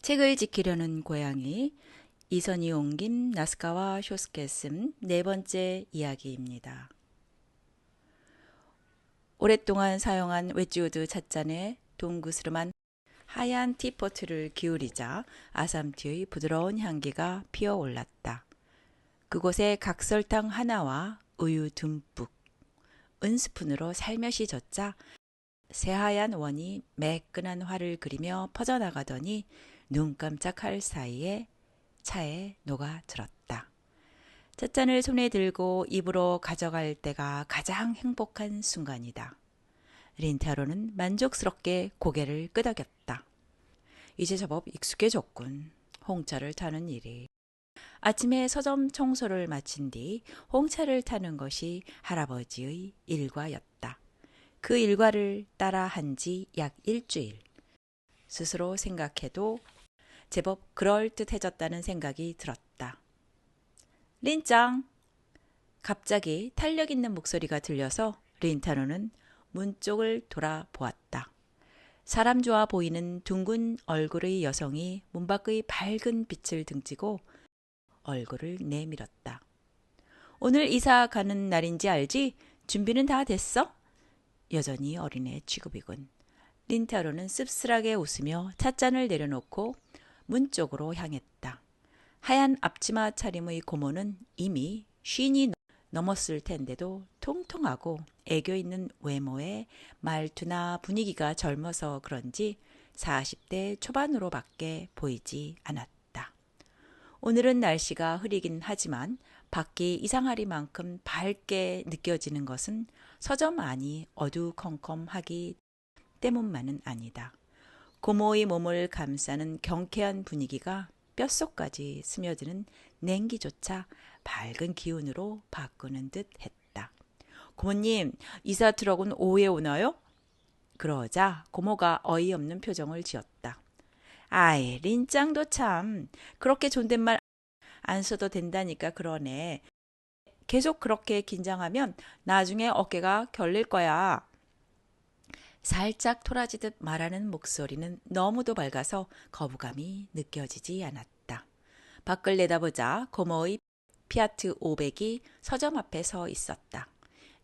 책을 지키려는 고양이, 이선이 옮긴 나스카와 쇼스케 쓴 네 번째 이야기입니다. 오랫동안 사용한 웨지우드 찻잔에 동그스름한 하얀 티포트를 기울이자 아삼티의 부드러운 향기가 피어올랐다. 그곳에 각설탕 하나와 우유 듬뿍, 은스푼으로 살며시 젓자 새하얀 원이 매끈한 활을 그리며 퍼져나가더니 눈 깜짝할 사이에 차에 녹아들었다. 찻잔을 손에 들고 입으로 가져갈 때가 가장 행복한 순간이다. 린타로는 만족스럽게 고개를 끄덕였다. 이제 제법 익숙해졌군. 홍차를 타는 일이. 아침에 서점 청소를 마친 뒤 홍차를 타는 것이 할아버지의 일과였다. 그 일과를 따라 한 지 약 일주일. 스스로 생각해도 제법 그럴듯해졌다는 생각이 들었다. 린짱! 갑자기 탄력 있는 목소리가 들려서 린타로는 문 쪽을 돌아보았다. 사람 좋아 보이는 둥근 얼굴의 여성이 문 밖의 밝은 빛을 등지고 얼굴을 내밀었다. 오늘 이사 가는 날인지 알지? 준비는 다 됐어? 여전히 어린애 취급이군. 린타로는 씁쓸하게 웃으며 찻잔을 내려놓고 문 쪽으로 향했다. 하얀 앞치마 차림의 고모는 이미 쉰이 넘었을 텐데도 통통하고 애교 있는 외모에 말투나 분위기가 젊어서 그런지 40대 초반으로밖에 보이지 않았다. 오늘은 날씨가 흐리긴 하지만 밖이 이상하리만큼 밝게 느껴지는 것은 서점 안이 어두컴컴하기 때문만은 아니다. 고모의 몸을 감싸는 경쾌한 분위기가 뼛속까지 스며드는 냉기조차 밝은 기운으로 바꾸는 듯 했다. 고모님, 이사 트럭은 오후에 오나요? 그러자 고모가 어이없는 표정을 지었다. 아이, 린짱도 참 그렇게 존댓말 안 써도 된다니까 그러네. 계속 그렇게 긴장하면 나중에 어깨가 결릴 거야. 살짝 토라지듯 말하는 목소리는 너무도 밝아서 거부감이 느껴지지 않았다. 밖을 내다보자 고모의 피아트 500이 서점 앞에 서 있었다.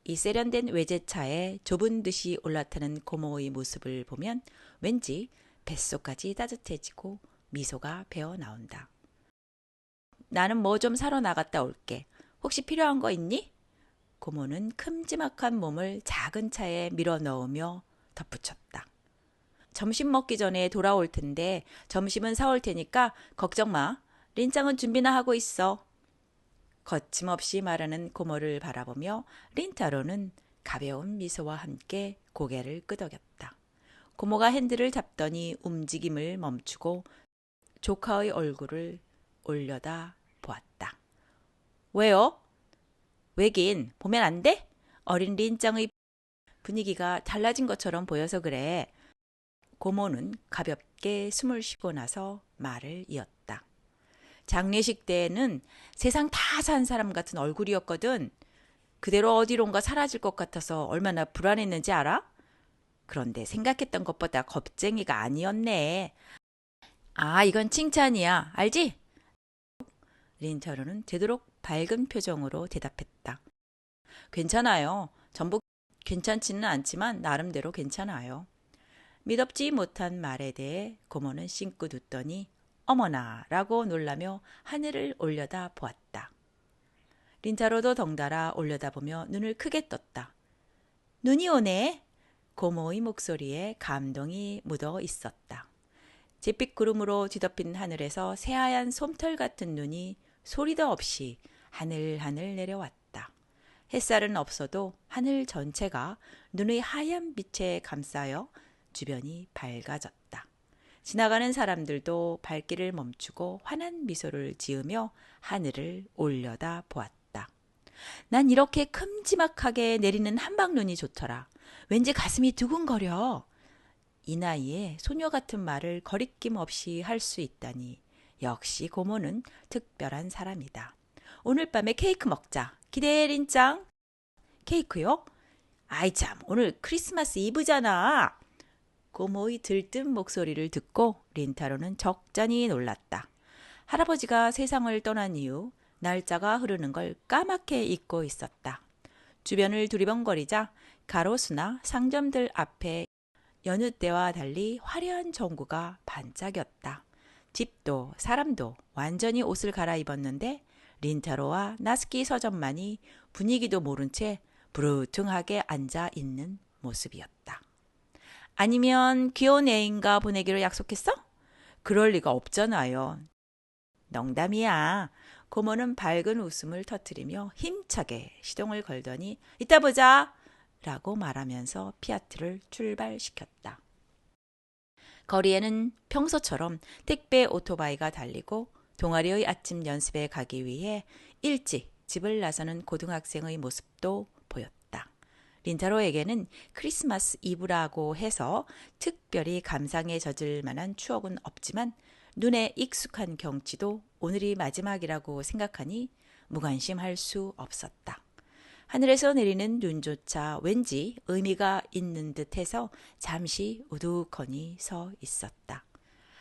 이 세련된 외제차에 좁은 듯이 올라타는 고모의 모습을 보면 왠지 뱃속까지 따뜻해지고 미소가 배어 나온다. 나는 뭐 좀 사러 나갔다 올게. 혹시 필요한 거 있니? 고모는 큼지막한 몸을 작은 차에 밀어 넣으며 덧붙였다. 점심 먹기 전에 돌아올 텐데 점심은 사올 테니까 걱정 마. 린짱은 준비나 하고 있어. 거침없이 말하는 고모를 바라보며 린타로는 가벼운 미소와 함께 고개를 끄덕였다. 고모가 핸들을 잡더니 움직임을 멈추고 조카의 얼굴을 올려다 보았다. 왜요? 왜긴 보면 안 돼? 어린 린짱의 분위기가 달라진 것처럼 보여서 그래. 고모는 가볍게 숨을 쉬고 나서 말을 이었다. 장례식 때에는 세상 다 산 사람 같은 얼굴이었거든. 그대로 어디론가 사라질 것 같아서 얼마나 불안했는지 알아? 그런데 생각했던 것보다 겁쟁이가 아니었네. 아, 이건 칭찬이야. 알지? 린타로는 되도록 밝은 표정으로 대답했다. 괜찮아요. 전부 괜찮지는 않지만 나름대로 괜찮아요. 믿업지 못한 말에 대해 고모는 싱긋 웃더니 어머나 라고 놀라며 하늘을 올려다 보았다. 린타로도 덩달아 올려다보며 눈을 크게 떴다. 눈이 오네. 고모의 목소리에 감동이 묻어 있었다. 잿빛 구름으로 뒤덮인 하늘에서 새하얀 솜털 같은 눈이 소리도 없이 하늘하늘 내려왔다. 햇살은 없어도 하늘 전체가 눈의 하얀 빛에 감싸여 주변이 밝아졌다. 지나가는 사람들도 발길을 멈추고 환한 미소를 지으며 하늘을 올려다 보았다. 난 이렇게 큼지막하게 내리는 한방눈이 좋더라. 왠지 가슴이 두근거려. 이 나이에 소녀 같은 말을 거리낌 없이 할 수 있다니 역시 고모는 특별한 사람이다. 오늘 밤에 케이크 먹자. 기대해 린짱. 케이크요? 아이 참 오늘 크리스마스 이브잖아. 고모의 들뜬 목소리를 듣고 린타로는 적잖이 놀랐다. 할아버지가 세상을 떠난 이후 날짜가 흐르는 걸 까맣게 잊고 있었다. 주변을 두리번거리자 가로수나 상점들 앞에 여느 때와 달리 화려한 전구가 반짝였다. 집도 사람도 완전히 옷을 갈아입었는데 린타로와 나스키 서점만이 분위기도 모른 채 부르퉁하게 앉아 있는 모습이었다. 아니면 귀여운 애인가 보내기로 약속했어? 그럴 리가 없잖아요. 농담이야. 고모는 밝은 웃음을 터뜨리며 힘차게 시동을 걸더니 이따 보자 라고 말하면서 피아트를 출발시켰다. 거리에는 평소처럼 택배 오토바이가 달리고 동아리의 아침 연습에 가기 위해 일찍 집을 나서는 고등학생의 모습도 보였다. 린타로에게는 크리스마스 이브라고 해서 특별히 감상에 젖을 만한 추억은 없지만 눈에 익숙한 경치도 오늘이 마지막이라고 생각하니 무관심할 수 없었다. 하늘에서 내리는 눈조차 왠지 의미가 있는 듯해서 잠시 우두커니 서 있었다.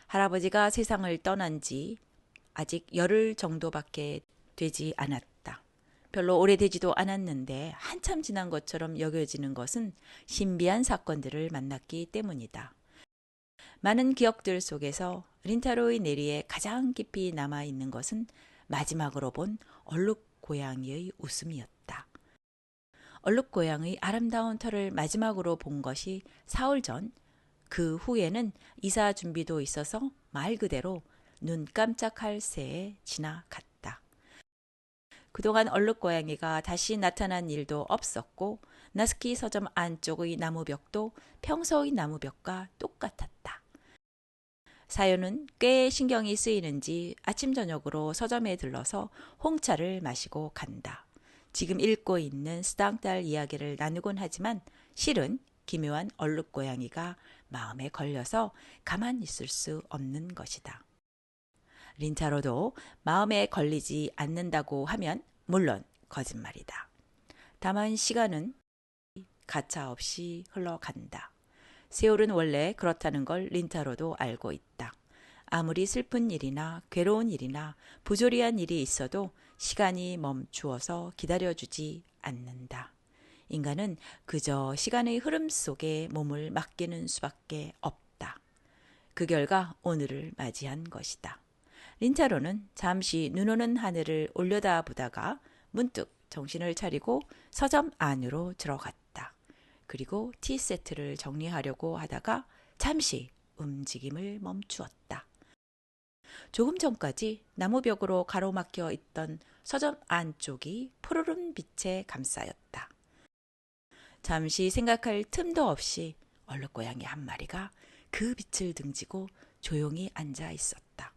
할아버지가 세상을 떠난 지 아직 열흘 정도밖에 되지 않았다. 별로 오래되지도 않았는데 한참 지난 것처럼 여겨지는 것은 신비한 사건들을 만났기 때문이다. 많은 기억들 속에서 린타로의 내리에 가장 깊이 남아있는 것은 마지막으로 본 얼룩 고양이의 웃음이었다. 얼룩 고양이의 아름다운 털을 마지막으로 본 것이 사흘 전, 그 후에는 이사 준비도 있어서 말 그대로 눈 깜짝할 새에 지나갔다. 그동안 얼룩 고양이가 다시 나타난 일도 없었고 나스키 서점 안쪽의 나무벽도 평소의 나무벽과 똑같았다. 사연은 꽤 신경이 쓰이는지 아침 저녁으로 서점에 들러서 홍차를 마시고 간다. 지금 읽고 있는 스당딸 이야기를 나누곤 하지만 실은 기묘한 얼룩 고양이가 마음에 걸려서 가만 있을 수 없는 것이다. 린타로도 마음에 걸리지 않는다고 하면 물론 거짓말이다. 다만 시간은 가차없이 흘러간다. 세월은 원래 그렇다는 걸 린타로도 알고 있다. 아무리 슬픈 일이나 괴로운 일이나 부조리한 일이 있어도 시간이 멈추어서 기다려주지 않는다. 인간은 그저 시간의 흐름 속에 몸을 맡기는 수밖에 없다. 그 결과 오늘을 맞이한 것이다. 린타로는 잠시 눈 오는 하늘을 올려다보다가 문득 정신을 차리고 서점 안으로 들어갔다. 그리고 티세트를 정리하려고 하다가 잠시 움직임을 멈추었다. 조금 전까지 나무벽으로 가로막혀 있던 서점 안쪽이 푸르른 빛에 감싸였다. 잠시 생각할 틈도 없이 얼룩고양이 한 마리가 그 빛을 등지고 조용히 앉아 있었다.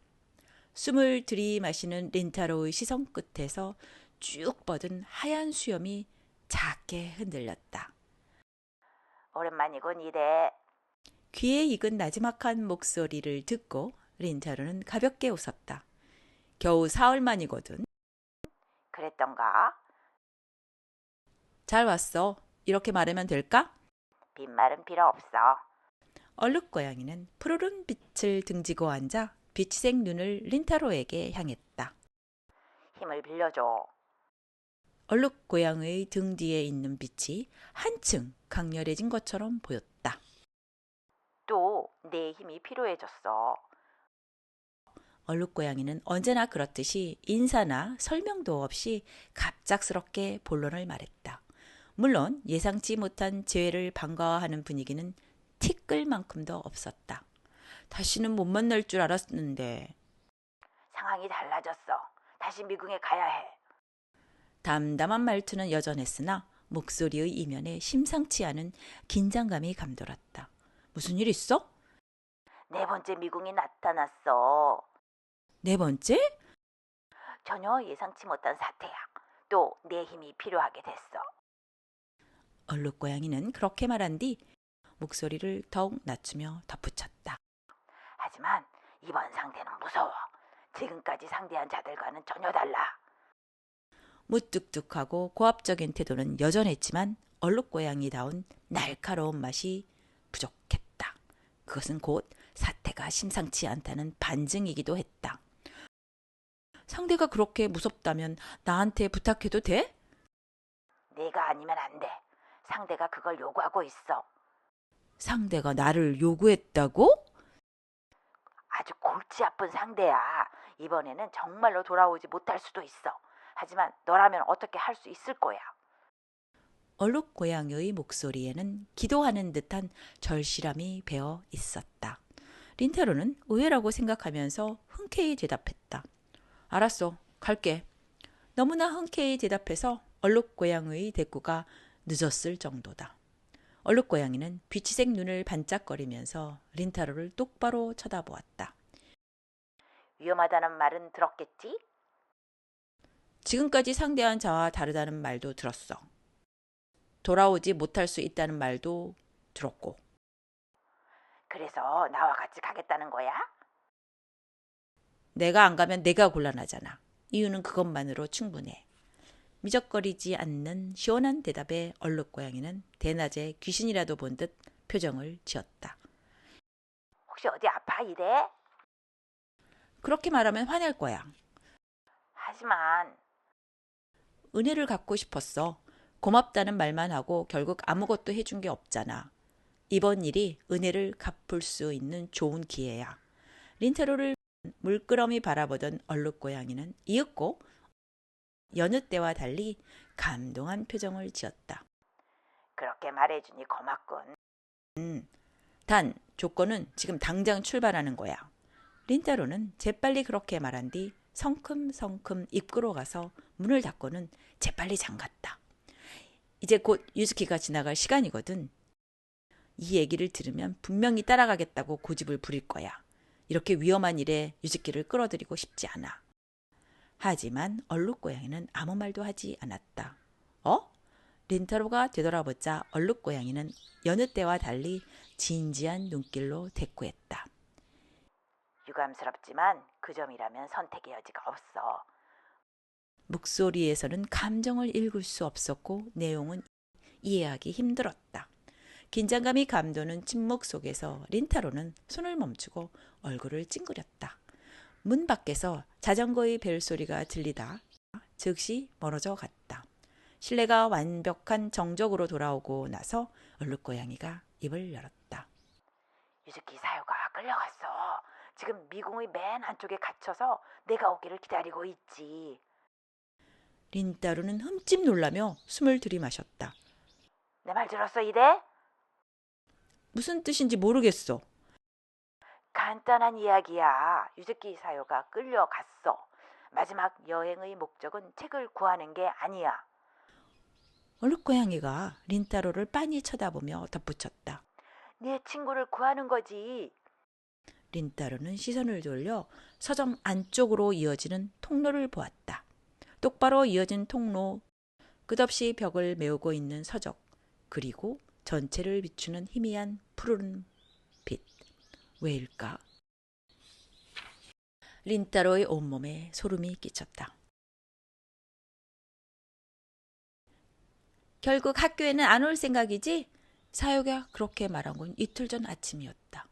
숨을 들이마시는 린타로의 시선 끝에서 쭉 뻗은 하얀 수염이 작게 흔들렸다. 오랜만이군 이래. 귀에 익은 나지막한 목소리를 듣고 린타로는 가볍게 웃었다. 겨우 사흘 만이거든. 그랬던가? 잘 왔어. 이렇게 말하면 될까? 빈말은 필요 없어. 얼룩고양이는 푸르른 빛을 등지고 앉아 빛색 눈을 린타로에게 향했다. 힘을 빌려줘. 얼룩고양이의 등 뒤에 있는 빛이 한층 강렬해진 것처럼 보였다. 또 내 힘이 필요해졌어. 얼룩고양이는 언제나 그렇듯이 인사나 설명도 없이 갑작스럽게 본론을 말했다. 물론 예상치 못한 재회를 반가워하는 분위기는 티끌만큼도 없었다. 다시는 못 만날 줄 알았는데. 상황이 달라졌어. 다시 미궁에 가야 해. 담담한 말투는 여전했으나 목소리의 이면에 심상치 않은 긴장감이 감돌았다. 무슨 일 있어? 네 번째 미궁이 나타났어. 네 번째? 전혀 예상치 못한 사태야. 또 내 힘이 필요하게 됐어. 얼룩고양이는 그렇게 말한 뒤 목소리를 더욱 낮추며 덧붙였다. 하지만 이번 상대는 무서워. 지금까지 상대한 자들과는 전혀 달라. 무뚝뚝하고 고압적인 태도는 여전했지만 얼룩고양이다운 날카로운 맛이 부족했다. 그것은 곧 사태가 심상치 않다는 반증이기도 했다. 상대가 그렇게 무섭다면 나한테 부탁해도 돼? 네가 아니면 안 돼. 상대가 그걸 요구하고 있어. 상대가 나를 요구했다고? 아주 골치 아픈 상대야. 이번에는 정말로 돌아오지 못할 수도 있어. 하지만 너라면 어떻게 할 수 있을 거야. 얼룩고양이의 목소리에는 기도하는 듯한 절실함이 배어 있었다. 린타로는 의외라고 생각하면서 흔쾌히 대답했다. 알았어, 갈게. 너무나 흔쾌히 대답해서 얼룩고양이의 대꾸가 늦었을 정도다. 얼룩고양이는 비치색 눈을 반짝거리면서 린타로를 똑바로 쳐다보았다. 위험하다는 말은 들었겠지? 지금까지 상대한 자와 다르다는 말도 들었어. 돌아오지 못할 수 있다는 말도 들었고. 그래서 나와 같이 가겠다는 거야? 내가 안 가면 내가 곤란하잖아. 이유는 그것만으로 충분해. 미적거리지 않는 시원한 대답에 얼룩고양이는 대낮에 귀신이라도 본 듯 표정을 지었다. 혹시 어디 아파 이래? 그렇게 말하면 화낼 거야. 하지만 은혜를 갚고 싶었어. 고맙다는 말만 하고 결국 아무것도 해준 게 없잖아. 이번 일이 은혜를 갚을 수 있는 좋은 기회야. 린테로를 물끄러미 바라보던 얼룩고양이는 이윽고 여느 때와 달리 감동한 표정을 지었다. 그렇게 말해주니 고맙군. 단 조건은 지금 당장 출발하는 거야. 린타로는 재빨리 그렇게 말한 뒤 성큼성큼 입구로 가서 문을 닫고는 재빨리 잠갔다. 이제 곧 유즈키가 지나갈 시간이거든. 이 얘기를 들으면 분명히 따라가겠다고 고집을 부릴 거야. 이렇게 위험한 일에 유즈키를 끌어들이고 싶지 않아. 하지만 얼룩고양이는 아무 말도 하지 않았다. 린타로가 되돌아보자 얼룩고양이는 여느 때와 달리 진지한 눈길로 대꾸했다. 유감스럽지만 그 점이라면 선택의 여지가 없어. 목소리에서는 감정을 읽을 수 없었고 내용은 이해하기 힘들었다. 긴장감이 감도는 침묵 속에서 린타로는 손을 멈추고 얼굴을 찡그렸다. 문 밖에서 자전거의 벨소리가 들리다 즉시 멀어져 갔다. 실내가 완벽한 정적으로 돌아오고 나서 얼룩고양이가 입을 열었다. 유즈키 사요가 끌려갔어. 지금 미궁의 맨 안쪽에 갇혀서 내가 오기를 기다리고 있지. 린따루는 흠집 놀라며 숨을 들이마셨다. 내 말 들었어 이래? 무슨 뜻인지 모르겠어. 간단한 이야기야. 유즈키 사요가 끌려갔어. 마지막 여행의 목적은 책을 구하는 게 아니야. 얼룩고양이가 린따로를 빤히 쳐다보며 덧붙였다. 네 친구를 구하는 거지. 린따로는 시선을 돌려 서점 안쪽으로 이어지는 통로를 보았다. 똑바로 이어진 통로, 끝없이 벽을 메우고 있는 서적, 그리고 전체를 비추는 희미한 푸르른 빛. 왜일까? 린따로의 온몸에 소름이 끼쳤다. 결국 학교에는 안 올 생각이지? 사요가 그렇게 말한 건 이틀 전 아침이었다.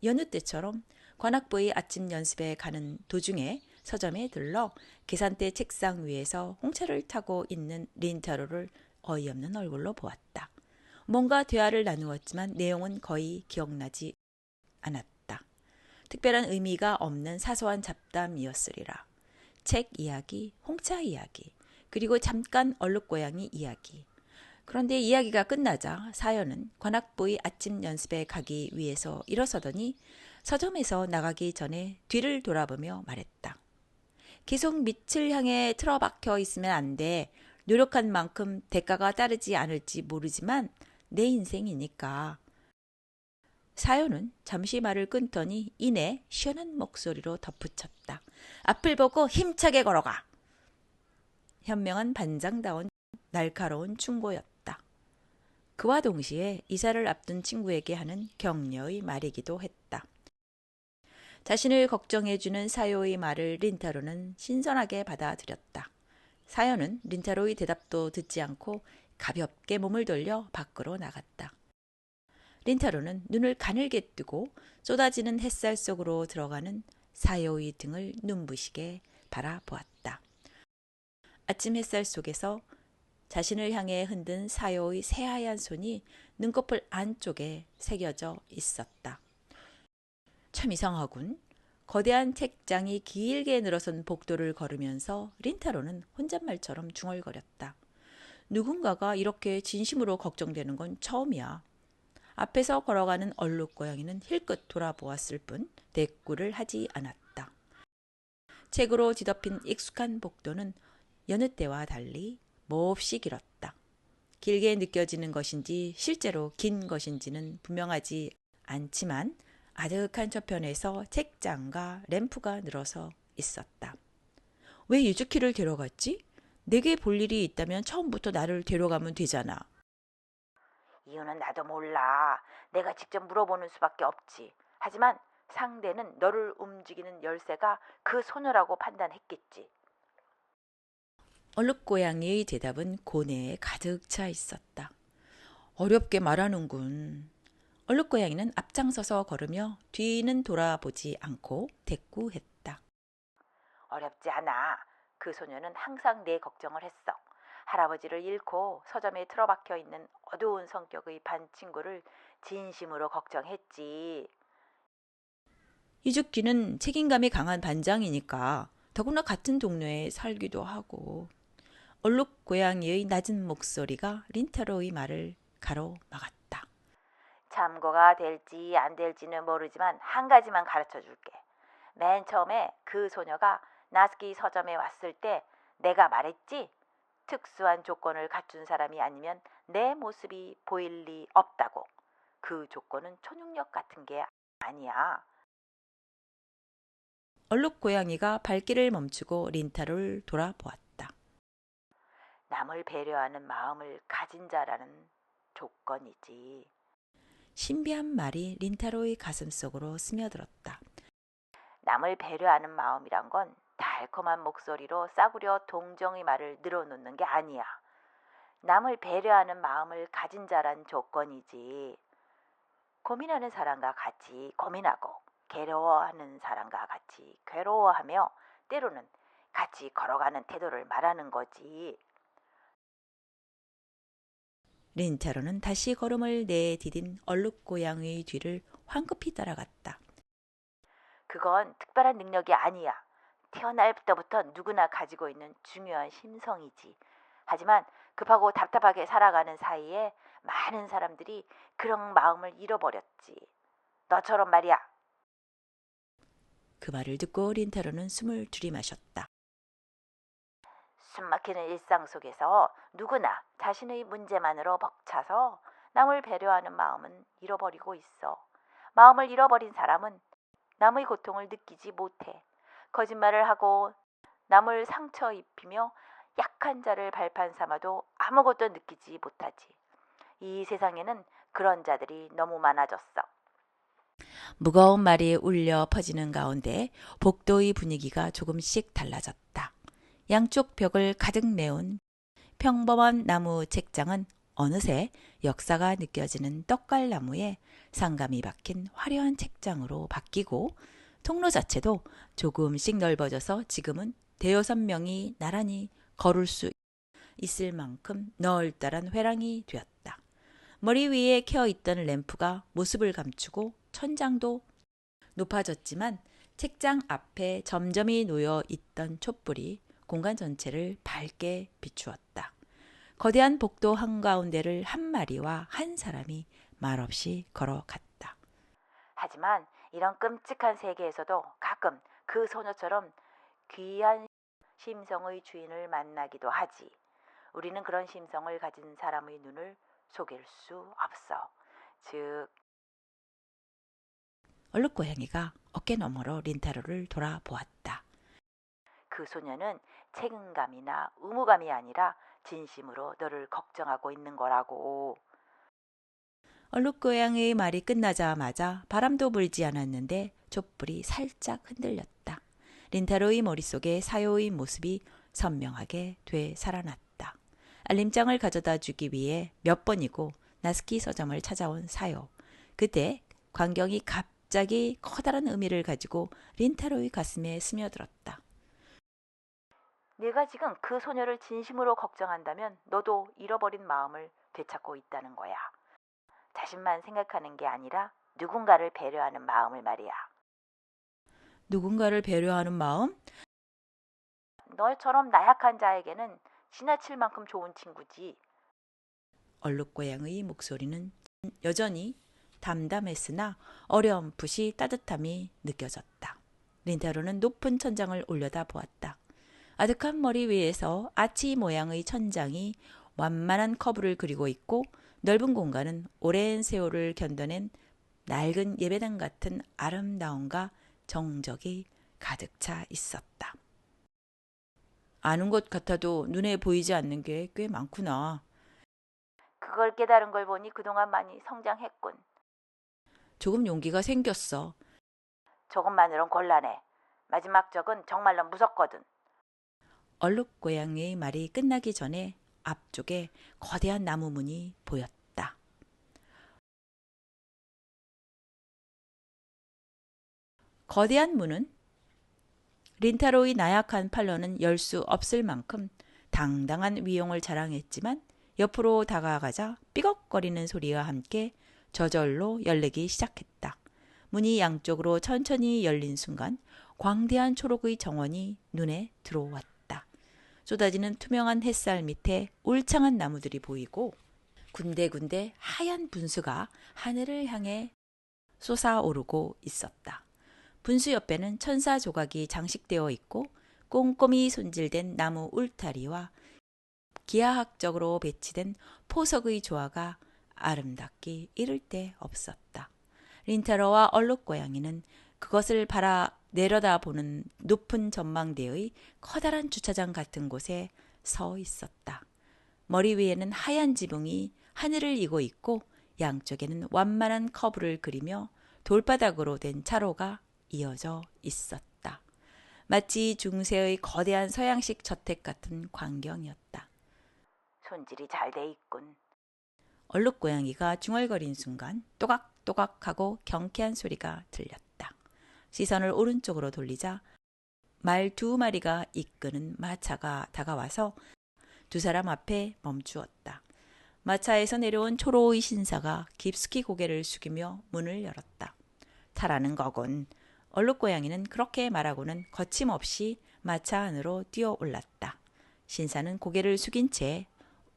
여느 때처럼 관악부의 아침 연습에 가는 도중에 서점에 들러 계산대 책상 위에서 홍차를 타고 있는 린타로를 어이없는 얼굴로 보았다. 뭔가 대화를 나누었지만 내용은 거의 기억나지 않았다. 특별한 의미가 없는 사소한 잡담이었으리라. 책 이야기, 홍차 이야기, 그리고 잠깐 얼룩고양이 이야기. 그런데 이야기가 끝나자 사연은 관악부의 아침 연습에 가기 위해서 일어서더니 서점에서 나가기 전에 뒤를 돌아보며 말했다. 계속 밑을 향해 틀어박혀 있으면 안 돼. 노력한 만큼 대가가 따르지 않을지 모르지만 내 인생이니까. 사연은 잠시 말을 끊더니 이내 시원한 목소리로 덧붙였다. 앞을 보고 힘차게 걸어가. 현명한 반장다운 날카로운 충고였다. 그와 동시에 이사를 앞둔 친구에게 하는 격려의 말이기도 했다. 자신을 걱정해주는 사요의 말을 린타로는 신선하게 받아들였다. 사요는 린타로의 대답도 듣지 않고 가볍게 몸을 돌려 밖으로 나갔다. 린타로는 눈을 가늘게 뜨고 쏟아지는 햇살 속으로 들어가는 사요의 등을 눈부시게 바라보았다. 아침 햇살 속에서 자신을 향해 흔든 사요의 새하얀 손이 눈꺼풀 안쪽에 새겨져 있었다. 참 이상하군. 거대한 책장이 길게 늘어선 복도를 걸으면서 린타로는 혼잣말처럼 중얼거렸다. 누군가가 이렇게 진심으로 걱정되는 건 처음이야. 앞에서 걸어가는 얼룩고양이는 힐끗 돌아보았을 뿐 대꾸를 하지 않았다. 책으로 뒤덮인 익숙한 복도는 여느 때와 달리 몹시 길었다. 길게 느껴지는 것인지 실제로 긴 것인지는 분명하지 않지만 아득한 저편에서 책장과 램프가 늘어서 있었다. 왜 유즈키를 데려갔지? 내게 볼 일이 있다면 처음부터 나를 데려가면 되잖아. 이유는 나도 몰라. 내가 직접 물어보는 수밖에 없지. 하지만 상대는 너를 움직이는 열쇠가 그 소녀라고 판단했겠지. 얼룩고양이의 대답은 고뇌에 가득 차 있었다. 어렵게 말하는군. 얼룩고양이는 앞장서서 걸으며 뒤는 돌아보지 않고 대꾸했다. 어렵지 않아. 그 소녀는 항상 내 걱정을 했어. 할아버지를 잃고 서점에 틀어박혀 있는 어두운 성격의 반 친구를 진심으로 걱정했지. 유즈키는 책임감이 강한 반장이니까 더구나 같은 동네에 살기도 하고. 얼룩고양이의 낮은 목소리가 린타로의 말을 가로막았다. 참고가 될지 안 될지는 모르지만 한 가지만 가르쳐 줄게. 맨 처음에 그 소녀가 나스키 서점에 왔을 때 내가 말했지? 특수한 조건을 갖춘 사람이 아니면 내 모습이 보일 리 없다고. 그 조건은 초능력 같은 게 아니야. 얼룩고양이가 발길을 멈추고 린타로를 돌아보았다. 남을 배려하는 마음을 가진 자라는 조건이지. 신비한 말이 린타로의 가슴 속으로 스며들었다. 남을 배려하는 마음이란 건 달콤한 목소리로 싸구려 동정의 말을 늘어놓는 게 아니야. 남을 배려하는 마음을 가진 자란 조건이지. 고민하는 사람과 같이 고민하고 괴로워하는 사람과 같이 괴로워하며 때로는 같이 걸어가는 태도를 말하는 거지. 린타로는 다시 걸음을 내디딘 얼룩고양이의 뒤를 황급히 따라갔다. 그건 특별한 능력이 아니야. 태어날 때부터 누구나 가지고 있는 중요한 심성이지. 하지만 급하고 답답하게 살아가는 사이에 많은 사람들이 그런 마음을 잃어버렸지. 너처럼 말이야. 그 말을 듣고 린타로는 숨을 들이마셨다. 숨막히는 일상 속에서 누구나 자신의 문제만으로 벅차서 남을 배려하는 마음은 잃어버리고 있어. 마음을 잃어버린 사람은 남의 고통을 느끼지 못해. 거짓말을 하고 남을 상처 입히며 약한 자를 발판 삼아도 아무것도 느끼지 못하지. 이 세상에는 그런 자들이 너무 많아졌어. 무거운 말이 울려 퍼지는 가운데 복도의 분위기가 조금씩 달라졌다. 양쪽 벽을 가득 메운 평범한 나무 책장은 어느새 역사가 느껴지는 떡갈나무에 상감이 박힌 화려한 책장으로 바뀌고 통로 자체도 조금씩 넓어져서 지금은 대여섯 명이 나란히 걸을 수 있을 만큼 널따란 회랑이 되었다. 머리 위에 켜어 있던 램프가 모습을 감추고 천장도 높아졌지만 책장 앞에 점점이 놓여 있던 촛불이 공간 전체를 밝게 비추었다. 거대한 복도 한가운데를 한 마리와 한 사람이 말없이 걸어갔다. 하지만 이런 끔찍한 세계에서도 가끔 그 소녀처럼 귀한 심성의 주인을 만나기도 하지. 우리는 그런 심성을 가진 사람의 눈을 속일 수 없어. 즉, 얼룩고양이가 어깨 너머로 린타로를 돌아보았다. 그 소녀는 책임감이나 의무감이 아니라 진심으로 너를 걱정하고 있는 거라고. 얼룩고양이의 말이 끝나자마자 바람도 불지 않았는데 촛불이 살짝 흔들렸다. 린타로의 머릿속에 사요의 모습이 선명하게 되살아났다. 알림장을 가져다 주기 위해 몇 번이고 나스키 서점을 찾아온 사요. 그때 광경이 갑자기 커다란 의미를 가지고 린타로의 가슴에 스며들었다. 내가 지금 그 소녀를 진심으로 걱정한다면 너도 잃어버린 마음을 되찾고 있다는 거야. 자신만 생각하는 게 아니라 누군가를 배려하는 마음을 말이야. 누군가를 배려하는 마음? 너처럼 나약한 자에게는 지나칠 만큼 좋은 친구지. 얼룩고양의 목소리는 여전히 담담했으나 어렴풋이 따뜻함이 느껴졌다. 린타로는 높은 천장을 올려다 보았다. 아득한 머리 위에서 아치 모양의 천장이 완만한 커브를 그리고 있고 넓은 공간은 오랜 세월을 견뎌낸 낡은 예배당 같은 아름다움과 정적이 가득 차 있었다. 아는 것 같아도 눈에 보이지 않는 게 꽤 많구나. 그걸 깨달은 걸 보니 그동안 많이 성장했군. 조금 용기가 생겼어. 조금만으론 곤란해. 마지막 적은 정말로 무섭거든. 얼룩고양이의 말이 끝나기 전에 앞쪽에 거대한 나무 문이 보였다. 거대한 문은 린타로의 나약한 팔로는 열 수 없을 만큼 당당한 위용을 자랑했지만 옆으로 다가가자 삐걱거리는 소리와 함께 저절로 열리기 시작했다. 문이 양쪽으로 천천히 열린 순간 광대한 초록의 정원이 눈에 들어왔다. 쏟아지는 투명한 햇살 밑에 울창한 나무들이 보이고 군데군데 하얀 분수가 하늘을 향해 솟아오르고 있었다. 분수 옆에는 천사 조각이 장식되어 있고 꼼꼼히 손질된 나무 울타리와 기하학적으로 배치된 포석의 조화가 아름답기 이를 데 없었다. 린타로와 얼룩고양이는 그것을 내려다보는 높은 전망대의 커다란 주차장 같은 곳에 서 있었다. 머리 위에는 하얀 지붕이 하늘을 이고 있고 양쪽에는 완만한 커브를 그리며 돌바닥으로 된 차로가 이어져 있었다. 마치 중세의 거대한 서양식 저택 같은 광경이었다. 손질이 잘 돼 있군. 얼룩고양이가 중얼거린 순간 또각또각하고 경쾌한 소리가 들렸다. 시선을 오른쪽으로 돌리자 말 2마리가 이끄는 마차가 다가와서 두 사람 앞에 멈추었다. 마차에서 내려온 초로의 신사가 깊숙이 고개를 숙이며 문을 열었다. 타라는 거군. 얼룩고양이는 그렇게 말하고는 거침없이 마차 안으로 뛰어 올랐다. 신사는 고개를 숙인 채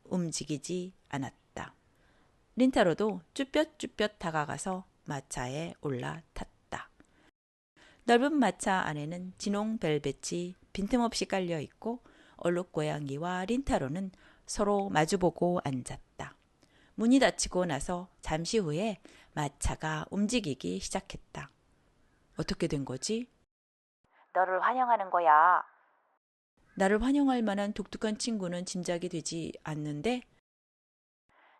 움직이지 않았다. 린타로도 쭈뼛쭈뼛 다가가서 마차에 올라탔다. 넓은 마차 안에는 진홍 벨벳이 빈틈없이 깔려 있고 얼룩고양이와 린타로는 서로 마주보고 앉았다. 문이 닫히고 나서 잠시 후에 마차가 움직이기 시작했다. 어떻게 된 거지? 너를 환영하는 거야. 나를 환영할 만한 독특한 친구는 짐작이 되지 않는데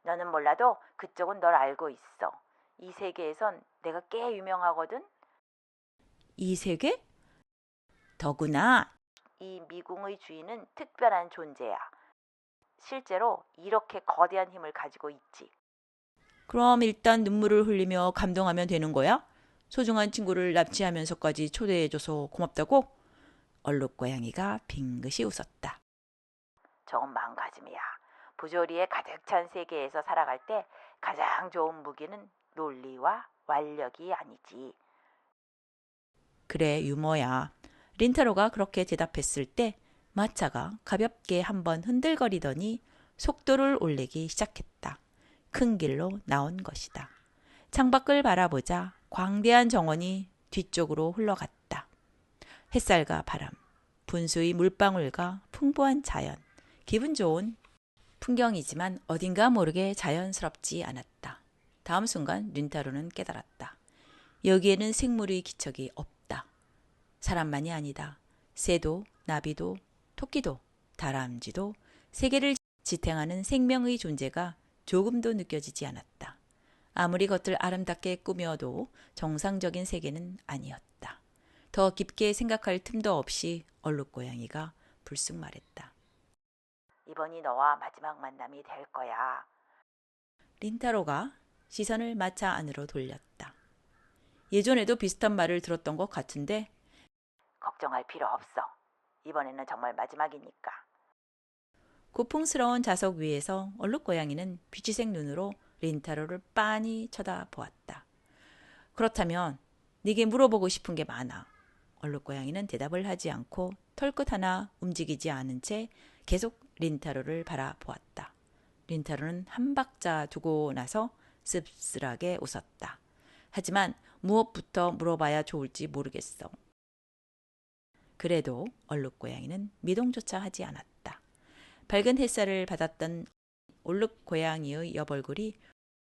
너는 몰라도 그쪽은 널 알고 있어. 이 세계에선 내가 꽤 유명하거든. 이 세계? 더구나 이 미궁의 주인은 특별한 존재야. 실제로 이렇게 거대한 힘을 가지고 있지. 그럼 일단 눈물을 흘리며 감동하면 되는 거야? 소중한 친구를 납치하면서까지 초대해줘서 고맙다고? 얼룩고양이가 빙긋이 웃었다. 저건 마음가짐이야. 부조리에 가득 찬 세계에서 살아갈 때 가장 좋은 무기는 논리와 완력이 아니지. 그래 유머야. 린타로가 그렇게 대답했을 때 마차가 가볍게 한번 흔들거리더니 속도를 올리기 시작했다. 큰 길로 나온 것이다. 창밖을 바라보자 광대한 정원이 뒤쪽으로 흘러갔다. 햇살과 바람, 분수의 물방울과 풍부한 자연, 기분 좋은 풍경이지만 어딘가 모르게 자연스럽지 않았다. 다음 순간 린타로는 깨달았다. 여기에는 생물의 기척이 없다. 사람만이 아니다. 새도, 나비도, 토끼도, 다람쥐도 세계를 지탱하는 생명의 존재가 조금도 느껴지지 않았다. 아무리 겉을 아름답게 꾸며도 정상적인 세계는 아니었다. 더 깊게 생각할 틈도 없이 얼룩고양이가 불쑥 말했다. 이번이 너와 마지막 만남이 될 거야. 린타로가 시선을 마차 안으로 돌렸다. 예전에도 비슷한 말을 들었던 것 같은데 걱정할 필요 없어. 이번에는 정말 마지막이니까. 고풍스러운 좌석 위에서 얼룩고양이는 비지색 눈으로 린타로를 빤히 쳐다보았다. 그렇다면 네게 물어보고 싶은 게 많아. 얼룩고양이는 대답을 하지 않고 털끝 하나 움직이지 않은 채 계속 린타로를 바라보았다. 린타로는 한 박자 두고 나서 씁쓸하게 웃었다. 하지만 무엇부터 물어봐야 좋을지 모르겠어. 그래도 얼룩고양이는 미동조차 하지 않았다. 밝은 햇살을 받았던 얼룩고양이의 옆얼굴이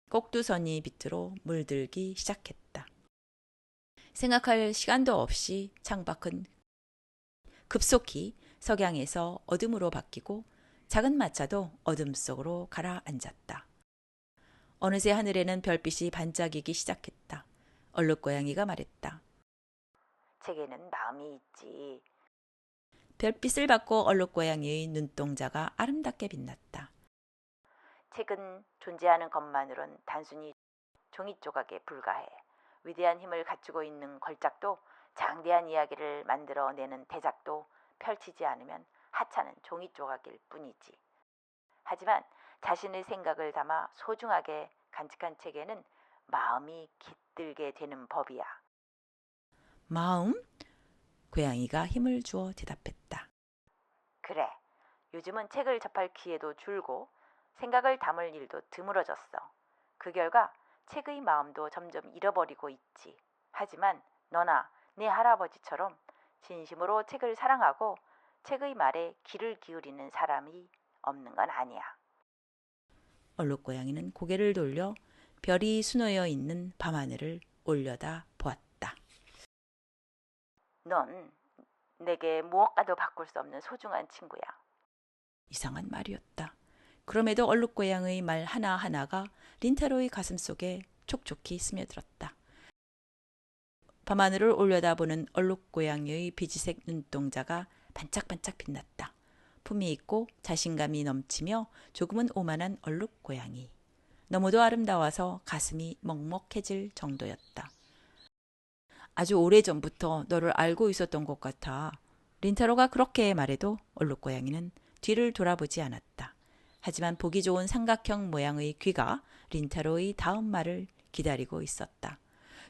꼭두선이 빛으로 물들기 시작했다. 생각할 시간도 없이 창밖은 급속히 석양에서 어둠으로 바뀌고 작은 마차도 어둠 속으로 가라앉았다. 어느새 하늘에는 별빛이 반짝이기 시작했다. 얼룩고양이가 말했다. 책에는 마음이 있지. 별빛을 받고 얼룩고양이의 눈동자가 아름답게 빛났다. 책은 존재하는 것만으론 단순히 종이 조각에 불과해. 위대한 힘을 갖추고 있는 걸작도 장대한 이야기를 만들어내는 대작도 펼치지 않으면 하찮은 종이 조각일 뿐이지. 하지만 자신의 생각을 담아 소중하게 간직한 책에는 마음이 깃들게 되는 법이야. 마음? 고양이가 힘을 주어 대답했다. 그래. 요즘은 책을 접할 기회도 줄고 생각을 담을 일도 드물어졌어. 그 결과 책의 마음도 점점 잃어버리고 있지. 하지만 너나 내 할아버지처럼 진심으로 책을 사랑하고 책의 말에 귀를 기울이는 사람이 없는 건 아니야. 얼룩고양이는 고개를 돌려 별이 수놓여 있는 밤하늘을 올려다 보았다. 넌 내게 무엇과도 바꿀 수 없는 소중한 친구야. 이상한 말이었다. 그럼에도 얼룩고양이의 말 하나하나가 린타로의 가슴 속에 촉촉히 스며들었다. 밤하늘을 올려다보는 얼룩고양이의 비지색 눈동자가 반짝반짝 빛났다. 품이 있고 자신감이 넘치며 조금은 오만한 얼룩고양이. 너무도 아름다워서 가슴이 먹먹해질 정도였다. 아주 오래전부터 너를 알고 있었던 것 같아. 린타로가 그렇게 말해도 얼룩고양이는 뒤를 돌아보지 않았다. 하지만 보기 좋은 삼각형 모양의 귀가 린타로의 다음 말을 기다리고 있었다.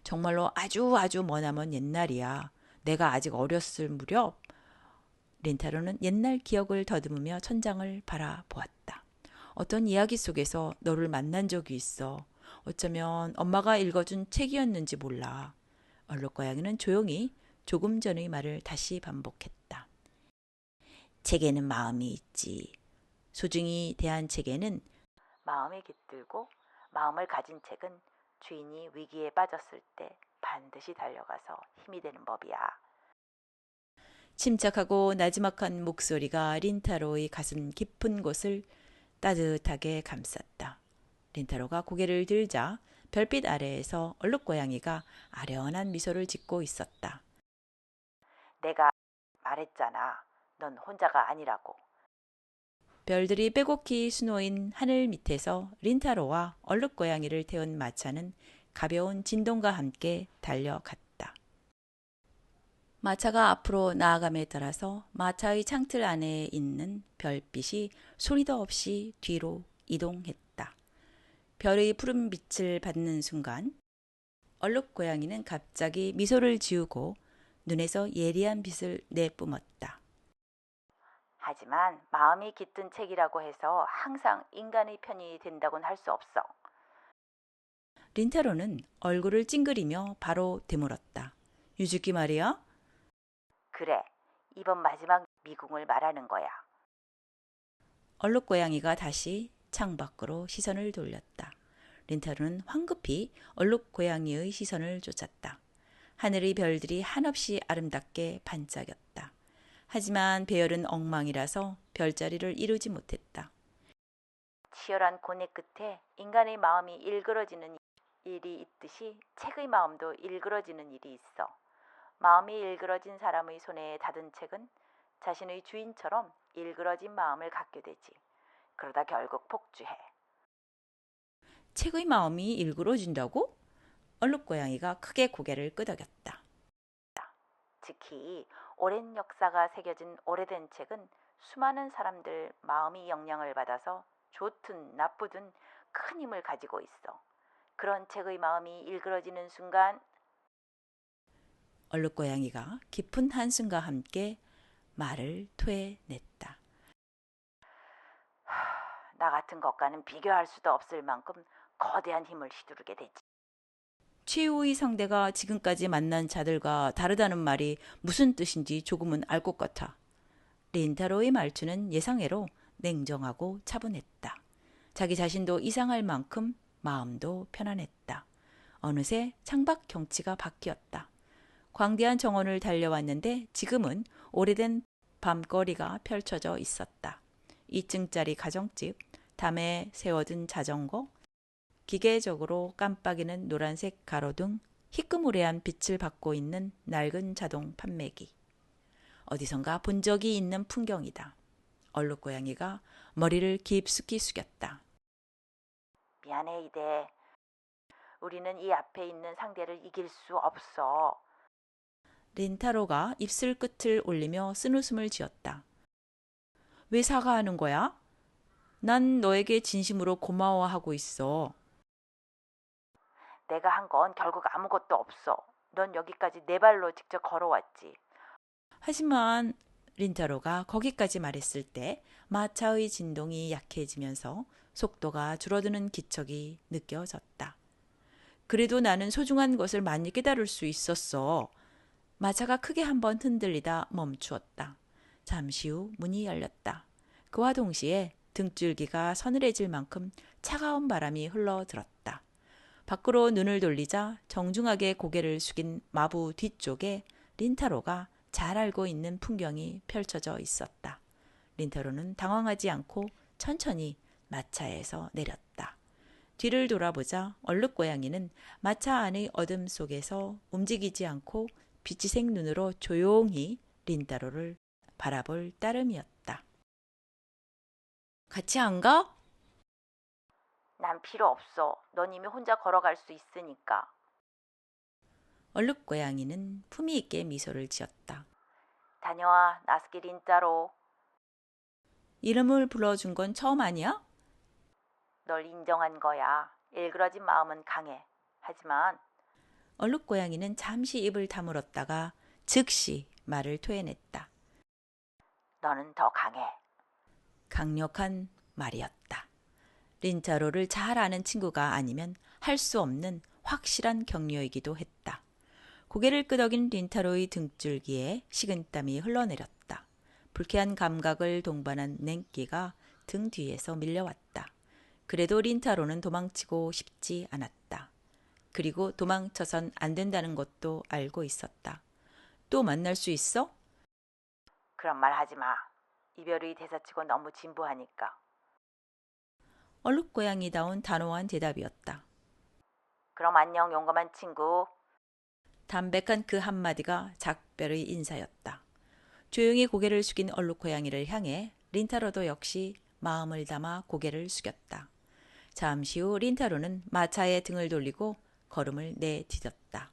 정말로 아주 머나먼 옛날이야. 내가 아직 어렸을 무렵. 린타로는 옛날 기억을 더듬으며 천장을 바라보았다. 어떤 이야기 속에서 너를 만난 적이 있어. 어쩌면 엄마가 읽어준 책이었는지 몰라. 얼룩고양이는 조용히 조금 전의 말을 다시 반복했다. 책에는 마음이 있지. 소중히 대한 책에는 마음이 깃들고 마음을 가진 책은 주인이 위기에 빠졌을 때 반드시 달려가서 힘이 되는 법이야. 침착하고 나지막한 목소리가 린타로의 가슴 깊은 곳을 따뜻하게 감쌌다. 린타로가 고개를 들자 별빛 아래에서 얼룩고양이가 아련한 미소를 짓고 있었다. 내가 말했잖아. 넌 혼자가 아니라고. 별들이 빼곡히 수놓인 하늘 밑에서 린타로와 얼룩고양이를 태운 마차는 가벼운 진동과 함께 달려갔다. 마차가 앞으로 나아감에 따라서 마차의 창틀 안에 있는 별빛이 소리도 없이 뒤로 이동했다. 별의 푸른 빛을 받는 순간 얼룩고양이는 갑자기 미소를 지우고 눈에서 예리한 빛을 내뿜었다. 하지만 마음이 깃든 책이라고 해서 항상 인간의 편이 된다고는 할 수 없어. 린타로는 얼굴을 찡그리며 바로 되물었다. 유즈키 말이야? 그래, 이번 마지막 미궁을 말하는 거야. 얼룩고양이가 다시 창밖으로 시선을 돌렸다. 린타로는 황급히 얼룩고양이의 시선을 쫓았다. 하늘의 별들이 한없이 아름답게 반짝였다. 하지만 배열은 엉망이라서 별자리를 이루지 못했다. 치열한 고뇌 끝에 인간의 마음이 일그러지는 일이 있듯이 책의 마음도 일그러지는 일이 있어. 마음이 일그러진 사람의 손에 닫은 책은 자신의 주인처럼 일그러진 마음을 갖게 되지. 그러다 결국 폭주해. 책의 마음이 일그러진다고? 얼룩고양이가 크게 고개를 끄덕였다. 특히 오랜 역사가 새겨진 오래된 책은 수많은 사람들 마음이 영향을 받아서 좋든 나쁘든 큰 힘을 가지고 있어. 그런 책의 마음이 일그러지는 순간 얼룩고양이가 깊은 한숨과 함께 말을 토해냈다. 나 같은 것과는 비교할 수도 없을 만큼 거대한 힘을 휘두르게 되지. 최후의 상대가 지금까지 만난 자들과 다르다는 말이 무슨 뜻인지 조금은 알 것 같아. 린타로의 말투는 예상외로 냉정하고 차분했다. 자기 자신도 이상할 만큼 마음도 편안했다. 어느새 창밖 경치가 바뀌었다. 광대한 정원을 달려왔는데 지금은 오래된 밤거리가 펼쳐져 있었다. 2층짜리 가정집, 담에 세워둔 자전거, 기계적으로 깜빡이는 노란색 가로등, 희끄무레한 빛을 받고 있는 낡은 자동 판매기. 어디선가 본 적이 있는 풍경이다. 얼룩고양이가 머리를 깊숙이 숙였다. 미안해, 이대. 우리는 이 앞에 있는 상대를 이길 수 없어. 린타로가 입술 끝을 올리며 쓴웃음을 지었다. 왜 사과하는 거야? 난 너에게 진심으로 고마워하고 있어. 내가 한 건 결국 아무것도 없어. 넌 여기까지 네 발로 직접 걸어왔지. 하지만 린타로가 거기까지 말했을 때 마차의 진동이 약해지면서 속도가 줄어드는 기척이 느껴졌다. 그래도 나는 소중한 것을 많이 깨달을 수 있었어. 마차가 크게 한번 흔들리다 멈추었다. 잠시 후 문이 열렸다. 그와 동시에 등줄기가 서늘해질 만큼 차가운 바람이 흘러들었다. 밖으로 눈을 돌리자 정중하게 고개를 숙인 마부 뒤쪽에 린타로가 잘 알고 있는 풍경이 펼쳐져 있었다. 린타로는 당황하지 않고 천천히 마차에서 내렸다. 뒤를 돌아보자 얼룩고양이는 마차 안의 어둠 속에서 움직이지 않고 빛이색 눈으로 조용히 린타로를 바라볼 따름이었다. 같이 안 가? 난 필요 없어. 넌 이미 혼자 걸어갈 수 있으니까. 얼룩고양이는 품위 있게 미소를 지었다. 다녀와, 나스키 린짜로. 이름을 불러준 건 처음 아니야? 널 인정한 거야. 일그러진 마음은 강해. 하지만 얼룩고양이는 잠시 입을 다물었다가 즉시 말을 토해냈다. 너는 더 강해. 강력한 말이었다. 린타로를 잘 아는 친구가 아니면 할 수 없는 확실한 격려이기도 했다. 고개를 끄덕인 린타로의 등줄기에 식은땀이 흘러내렸다. 불쾌한 감각을 동반한 냉기가 등 뒤에서 밀려왔다. 그래도 린타로는 도망치고 싶지 않았다. 그리고 도망쳐선 안 된다는 것도 알고 있었다. 또 만날 수 있어? 그런 말 하지 마. 이별의 대사치고 너무 진부하니까. 얼룩고양이다운 단호한 대답이었다. 그럼 안녕, 용감한 친구. 담백한 그 한마디가 작별의 인사였다. 조용히 고개를 숙인 얼룩고양이를 향해 린타로도 역시 마음을 담아 고개를 숙였다. 잠시 후 린타로는 마차에 등을 돌리고 걸음을 내디뎠다.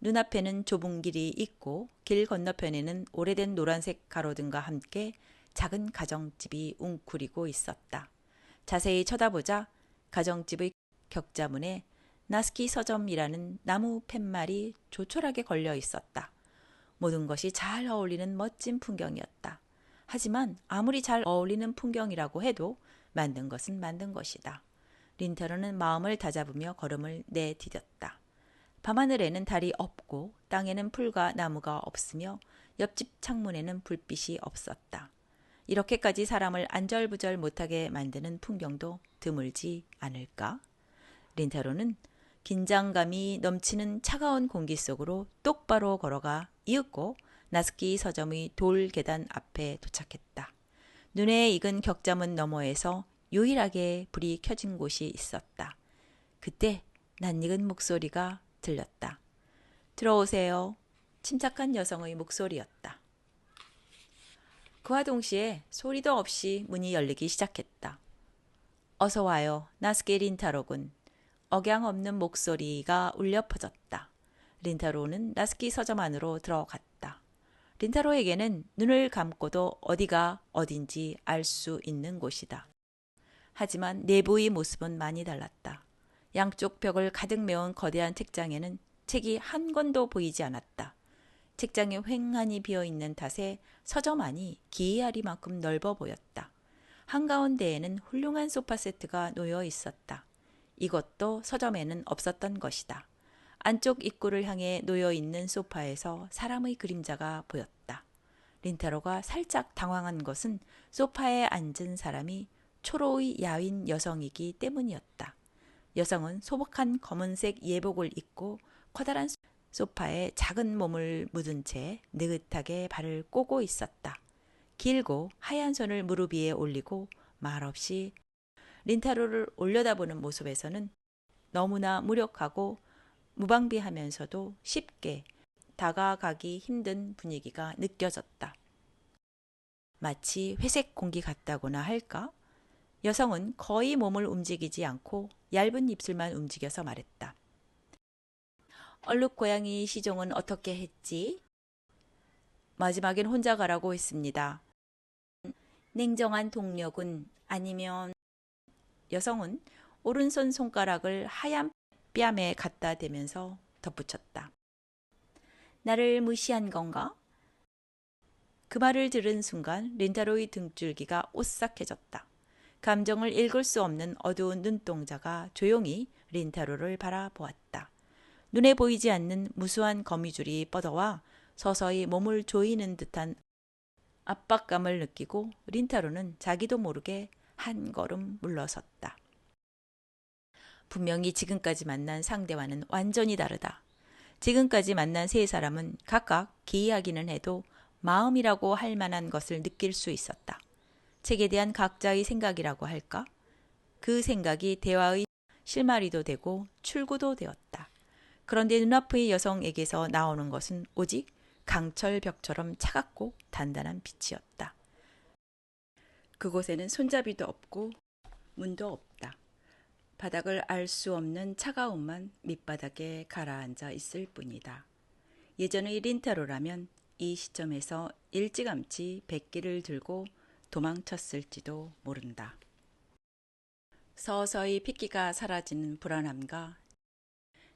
눈앞에는 좁은 길이 있고 길 건너편에는 오래된 노란색 가로등과 함께 작은 가정집이 웅크리고 있었다. 자세히 쳐다보자 가정집의 격자문에 나스키 서점이라는 나무 팻말이 조촐하게 걸려 있었다. 모든 것이 잘 어울리는 멋진 풍경이었다. 하지만 아무리 잘 어울리는 풍경이라고 해도 만든 것은 만든 것이다. 린타로는 마음을 다잡으며 걸음을 내디뎠다. 밤하늘에는 달이 없고 땅에는 풀과 나무가 없으며 옆집 창문에는 불빛이 없었다. 이렇게까지 사람을 안절부절 못하게 만드는 풍경도 드물지 않을까? 린타로는 긴장감이 넘치는 차가운 공기 속으로 똑바로 걸어가 이윽고 나스키 서점의 돌 계단 앞에 도착했다. 눈에 익은 격자문 너머에서 유일하게 불이 켜진 곳이 있었다. 그때 낯익은 목소리가 들렸다. 들어오세요. 침착한 여성의 목소리였다. 그와 동시에 소리도 없이 문이 열리기 시작했다. 어서 와요. 나스키 린타로군. 억양 없는 목소리가 울려 퍼졌다. 린타로는 나스키 서점 안으로 들어갔다. 린타로에게는 눈을 감고도 어디가 어딘지 알 수 있는 곳이다. 하지만 내부의 모습은 많이 달랐다. 양쪽 벽을 가득 메운 거대한 책장에는 책이 한 권도 보이지 않았다. 책장이 횡하니 비어있는 탓에 서점 안이 기이하리만큼 넓어 보였다. 한가운데에는 훌륭한 소파 세트가 놓여 있었다. 이것도 서점에는 없었던 것이다. 안쪽 입구를 향해 놓여 있는 소파에서 사람의 그림자가 보였다. 린타로가 살짝 당황한 것은 소파에 앉은 사람이 초로의 야윈 여성이기 때문이었다. 여성은 소복한 검은색 예복을 입고 커다란 소파에 작은 몸을 묻은 채 느긋하게 발을 꼬고 있었다. 길고 하얀 손을 무릎 위에 올리고 말없이 린타로를 올려다보는 모습에서는 너무나 무력하고 무방비하면서도 쉽게 다가가기 힘든 분위기가 느껴졌다. 마치 회색 공기 같다고나 할까? 여성은 거의 몸을 움직이지 않고 얇은 입술만 움직여서 말했다. 얼룩 고양이 시종은 어떻게 했지? 마지막엔 혼자 가라고 했습니다. 냉정한 동력은 아니면 여성은 오른손 손가락을 하얀 뺨에 갖다 대면서 덧붙였다. 나를 무시한 건가? 그 말을 들은 순간 린타로의 등줄기가 오싹해졌다. 감정을 읽을 수 없는 어두운 눈동자가 조용히 린타로를 바라보았다. 눈에 보이지 않는 무수한 거미줄이 뻗어와 서서히 몸을 조이는 듯한 압박감을 느끼고 린타로는 자기도 모르게 한 걸음 물러섰다. 분명히 지금까지 만난 상대와는 완전히 다르다. 지금까지 만난 세 사람은 각각 기이하기는 해도 마음이라고 할 만한 것을 느낄 수 있었다. 책에 대한 각자의 생각이라고 할까? 그 생각이 대화의 실마리도 되고 출구도 되었다. 그런데 눈앞의 여성에게서 나오는 것은 오직 강철벽처럼 차갑고 단단한 빛이었다. 그곳에는 손잡이도 없고 문도 없다. 바닥을 알 수 없는 차가움만 밑바닥에 가라앉아 있을 뿐이다. 예전의 린타로라면 이 시점에서 일찌감치 백기를 들고 도망쳤을지도 모른다. 서서히 핏기가 사라지는 불안함과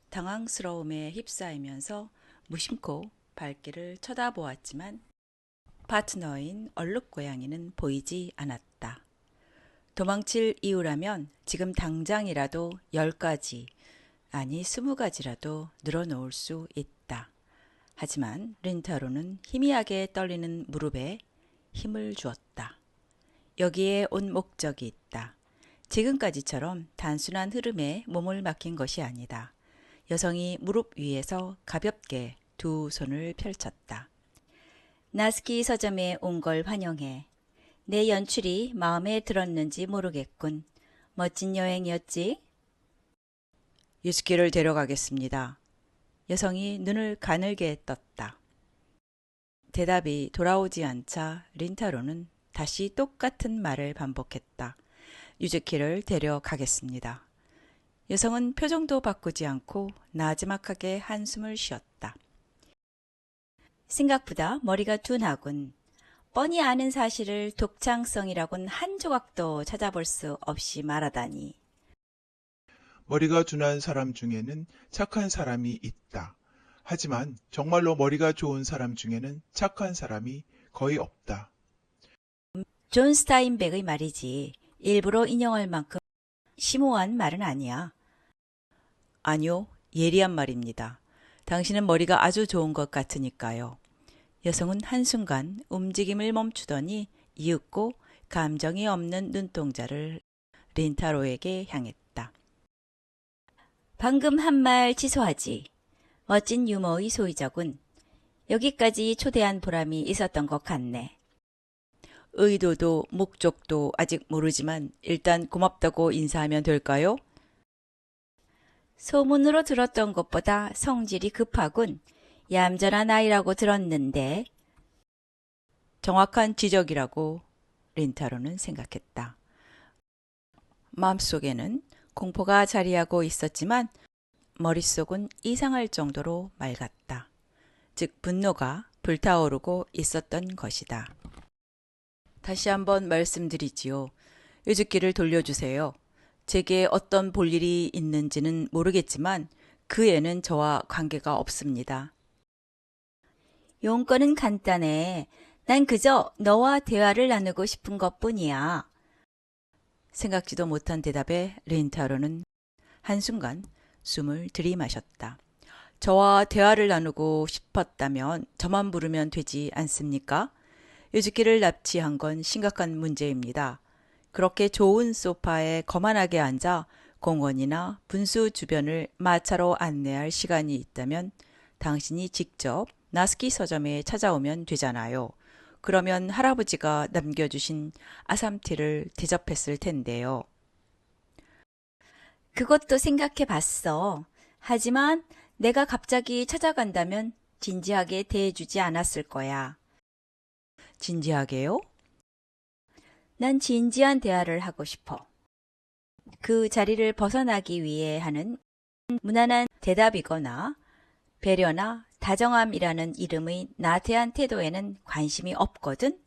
당황스러움에 휩싸이면서 무심코 발길을 쳐다보았지만 파트너인 얼룩고양이는 보이지 않았다. 도망칠 이유라면 지금 당장이라도 10가지, 아니 20가지라도 늘어놓을 수 있다. 하지만 린타로는 희미하게 떨리는 무릎에 힘을 주었다. 여기에 온 목적이 있다. 지금까지처럼 단순한 흐름에 몸을 맡긴 것이 아니다. 여성이 무릎 위에서 가볍게 두 손을 펼쳤다. 나스키 서점에 온 걸 환영해. 내 연출이 마음에 들었는지 모르겠군. 멋진 여행이었지? 유스키를 데려가겠습니다. 여성이 눈을 가늘게 떴다. 대답이 돌아오지 않자 린타로는 다시 똑같은 말을 반복했다. 유즈키를 데려가겠습니다. 여성은 표정도 바꾸지 않고 나지막하게 한숨을 쉬었다. 생각보다 머리가 둔하군. 뻔히 아는 사실을 독창성이라곤 한 조각도 찾아볼 수 없이 말하다니. 머리가 둔한 사람 중에는 착한 사람이 있다. 하지만 정말로 머리가 좋은 사람 중에는 착한 사람이 거의 없다. 존 스타인백의 말이지. 일부러 인용할 만큼 심오한 말은 아니야. 아니요, 예리한 말입니다. 당신은 머리가 아주 좋은 것 같으니까요. 여성은 한순간 움직임을 멈추더니 이윽고 감정이 없는 눈동자를 린타로에게 향했다. 방금 한 말 취소하지. 멋진 유머의 소유자군. 여기까지 초대한 보람이 있었던 것 같네. 의도도 목적도 아직 모르지만 일단 고맙다고 인사하면 될까요? 소문으로 들었던 것보다 성질이 급하군. 얌전한 아이라고 들었는데. 정확한 지적이라고 린타로는 생각했다. 마음속에는 공포가 자리하고 있었지만 머릿속은 이상할 정도로 맑았다. 즉 분노가 불타오르고 있었던 것이다. 다시 한번 말씀드리지요. 유주기를 돌려주세요. 제게 어떤 볼일이 있는지는 모르겠지만 그 애는 저와 관계가 없습니다. 용건은 간단해. 난 그저 너와 대화를 나누고 싶은 것뿐이야. 생각지도 못한 대답에 린타로는 한순간 숨을 들이마셨다. 저와 대화를 나누고 싶었다면 저만 부르면 되지 않습니까? 유즈키를 납치한 건 심각한 문제입니다. 그렇게 좋은 소파에 거만하게 앉아 공원이나 분수 주변을 마차로 안내할 시간이 있다면 당신이 직접 나스키 서점에 찾아오면 되잖아요. 그러면 할아버지가 남겨주신 아삼티를 대접했을 텐데요. 그것도 생각해 봤어. 하지만 내가 갑자기 찾아간다면 진지하게 대해주지 않았을 거야. 진지하게요? 난 진지한 대화를 하고 싶어. 그 자리를 벗어나기 위해 하는 무난한 대답이거나 배려나 다정함이라는 이름의 나태한 태도에는 관심이 없거든.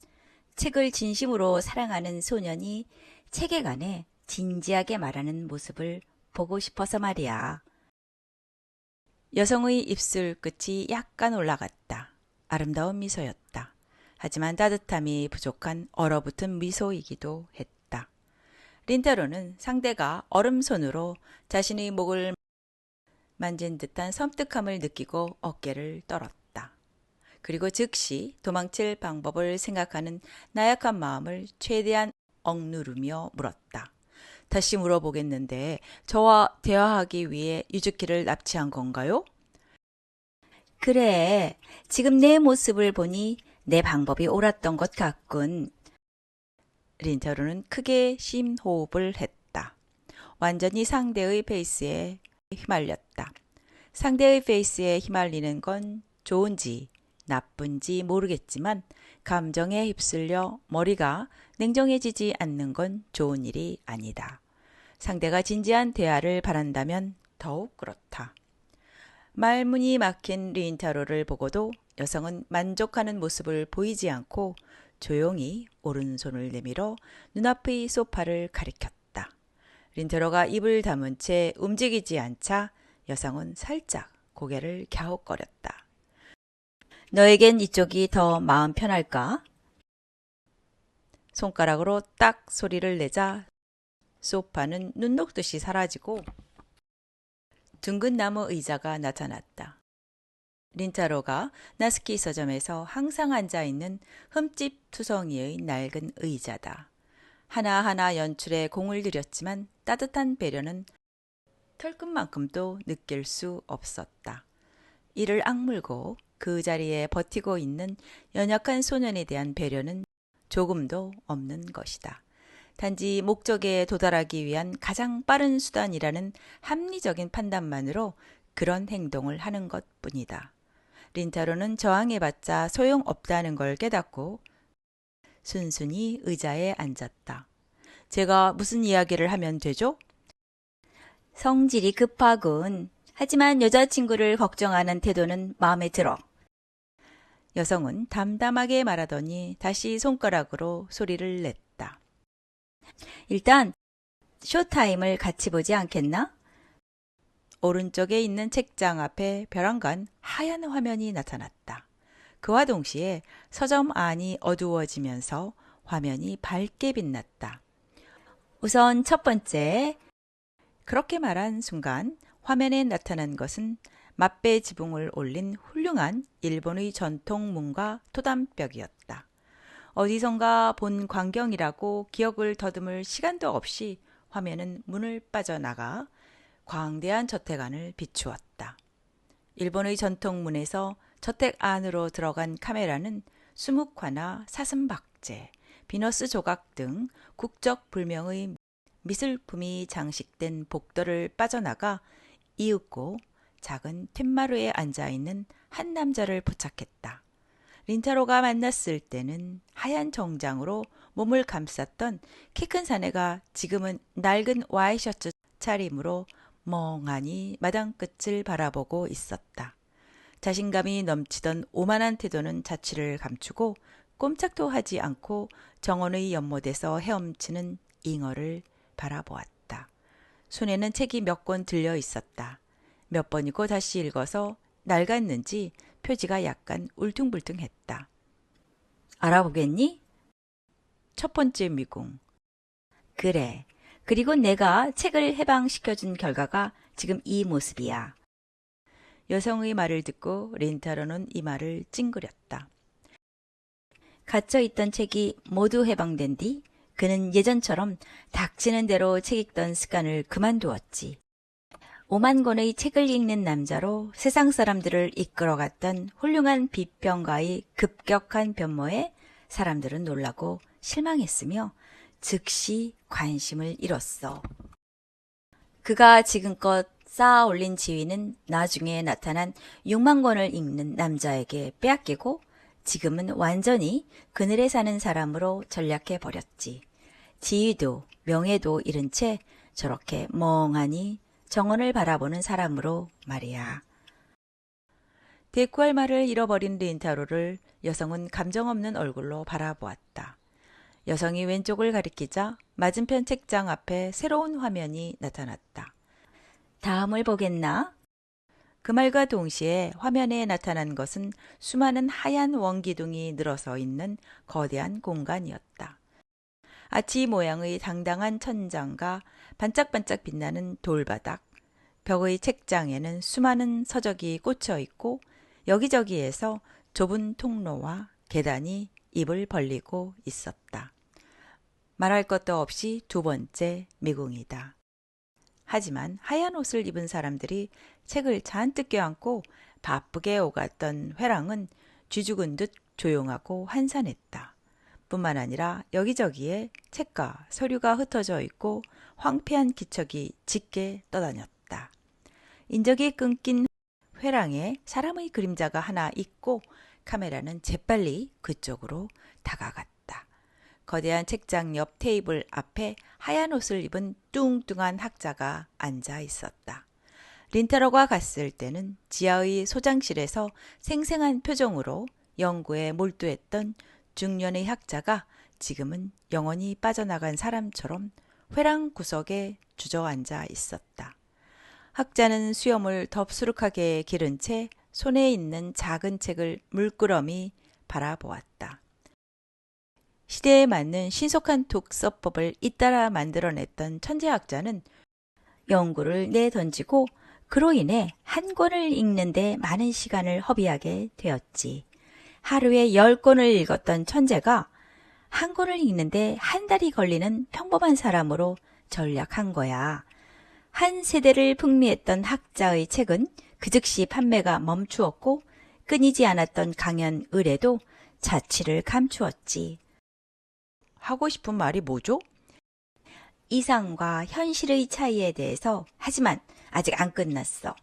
책을 진심으로 사랑하는 소년이 책에관해 진지하게 말하는 모습을 보고 싶어서 말이야. 여성의 입술 끝이 약간 올라갔다. 아름다운 미소였다. 하지만 따뜻함이 부족한 얼어붙은 미소이기도 했다. 린타로는 상대가 얼음손으로 자신의 목을 만진 듯한 섬뜩함을 느끼고 어깨를 떨었다. 그리고 즉시 도망칠 방법을 생각하는 나약한 마음을 최대한 억누르며 물었다. 다시 물어보겠는데 저와 대화하기 위해 유즈키를 납치한 건가요? 그래, 지금 내 모습을 보니 내 방법이 옳았던 것 같군. 린타로는 크게 심호흡을 했다. 완전히 상대의 페이스에 휘말렸다. 상대의 페이스에 휘말리는 건 좋은지 나쁜지 모르겠지만 감정에 휩쓸려 머리가 냉정해지지 않는 건 좋은 일이 아니다. 상대가 진지한 대화를 바란다면 더욱 그렇다. 말문이 막힌 린타로를 보고도 여성은 만족하는 모습을 보이지 않고 조용히 오른손을 내밀어 눈앞의 소파를 가리켰다. 린타로가 입을 다문 채 움직이지 않자 여성은 살짝 고개를 갸웃거렸다. 너에겐 이쪽이 더 마음 편할까? 손가락으로 딱 소리를 내자 소파는 눈 녹듯이 사라지고 둥근 나무 의자가 나타났다. 린타로가 나스키 서점에서 항상 앉아있는 흠집 투성이의 낡은 의자다. 하나하나 연출에 공을 들였지만 따뜻한 배려는 털끝만큼도 느낄 수 없었다. 이를 악물고 그 자리에 버티고 있는 연약한 소년에 대한 배려는 조금도 없는 것이다. 단지 목적에 도달하기 위한 가장 빠른 수단이라는 합리적인 판단만으로 그런 행동을 하는 것뿐이다. 린타로는 저항해봤자 소용없다는 걸 깨닫고 순순히 의자에 앉았다. 제가 무슨 이야기를 하면 되죠? 성질이 급하군. 하지만 여자친구를 걱정하는 태도는 마음에 들어. 여성은 담담하게 말하더니 다시 손가락으로 소리를 냈다. 일단 쇼타임을 같이 보지 않겠나? 오른쪽에 있는 책장 앞에 벼랑간 하얀 화면이 나타났다. 그와 동시에 서점 안이 어두워지면서 화면이 밝게 빛났다. 우선 첫 번째, 그렇게 말한 순간 화면에 나타난 것은 맞배 지붕을 올린 훌륭한 일본의 전통 문과 토담벽이었다. 어디선가 본 광경이라고 기억을 더듬을 시간도 없이 화면은 문을 빠져나가 광대한 저택 안을 비추었다. 일본의 전통문에서 저택 안으로 들어간 카메라는 수묵화나 사슴박제, 비너스 조각 등 국적 불명의 미술품이 장식된 복도를 빠져나가 이윽고 작은 툇마루에 앉아있는 한 남자를 포착했다. 린타로가 만났을 때는 하얀 정장으로 몸을 감쌌던 키 큰 사내가 지금은 낡은 와이셔츠 차림으로 멍하니 마당 끝을 바라보고 있었다. 자신감이 넘치던 오만한 태도는 자취를 감추고 꼼짝도 하지 않고 정원의 연못에서 헤엄치는 잉어를 바라보았다. 손에는 책이 몇 권 들려 있었다. 몇 번이고 다시 읽어서 낡았는지 표지가 약간 울퉁불퉁했다. 알아보겠니? 첫 번째 미궁. 그래. 그리고 내가 책을 해방시켜준 결과가 지금 이 모습이야. 여성의 말을 듣고 린타로는 이마를 찡그렸다. 갇혀있던 책이 모두 해방된 뒤 그는 예전처럼 닥치는 대로 책 읽던 습관을 그만두었지. 5만 권의 책을 읽는 남자로 세상 사람들을 이끌어갔던 훌륭한 비평가의 급격한 변모에 사람들은 놀라고 실망했으며 즉시 관심을 잃었어. 그가 지금껏 쌓아 올린 지위는 나중에 나타난 6만 권을 읽는 남자에게 빼앗기고 지금은 완전히 그늘에 사는 사람으로 전락해 버렸지. 지위도 명예도 잃은 채 저렇게 멍하니 정원을 바라보는 사람으로 말이야. 대꾸할 말을 잃어버린 린타로를 여성은 감정 없는 얼굴로 바라보았다. 여성이 왼쪽을 가리키자 맞은편 책장 앞에 새로운 화면이 나타났다. 다음을 보겠나? 그 말과 동시에 화면에 나타난 것은 수많은 하얀 원기둥이 늘어서 있는 거대한 공간이었다. 아치 모양의 당당한 천장과 반짝반짝 빛나는 돌바닥, 벽의 책장에는 수많은 서적이 꽂혀 있고 여기저기에서 좁은 통로와 계단이 입을 벌리고 있었다. 말할 것도 없이 두 번째 미궁이다. 하지만 하얀 옷을 입은 사람들이 책을 잔뜩 껴안고 바쁘게 오갔던 회랑은 쥐죽은 듯 조용하고 한산했다. 뿐만 아니라 여기저기에 책과 서류가 흩어져 있고 황폐한 기척이 짙게 떠다녔다. 인적이 끊긴 회랑에 사람의 그림자가 하나 있고 카메라는 재빨리 그쪽으로 다가갔다. 거대한 책장 옆 테이블 앞에 하얀 옷을 입은 뚱뚱한 학자가 앉아 있었다. 린타로가 갔을 때는 지하의 소장실에서 생생한 표정으로 연구에 몰두했던 중년의 학자가 지금은 영원히 빠져나간 사람처럼 회랑 구석에 주저앉아 있었다. 학자는 수염을 덥수룩하게 기른 채 손에 있는 작은 책을 물끄러미 바라보았다. 시대에 맞는 신속한 독서법을 잇따라 만들어냈던 천재학자는 연구를 내던지고 그로 인해 한 권을 읽는데 많은 시간을 허비하게 되었지. 하루에 10권을 읽었던 천재가 한 권을 읽는데 한 달이 걸리는 평범한 사람으로 전락한 거야. 한 세대를 풍미했던 학자의 책은 그 즉시 판매가 멈추었고 끊이지 않았던 강연 의뢰도 자취를 감추었지. 하고 싶은 말이 뭐죠? 이상과 현실의 차이에 대해서 하지만 아직 안 끝났어.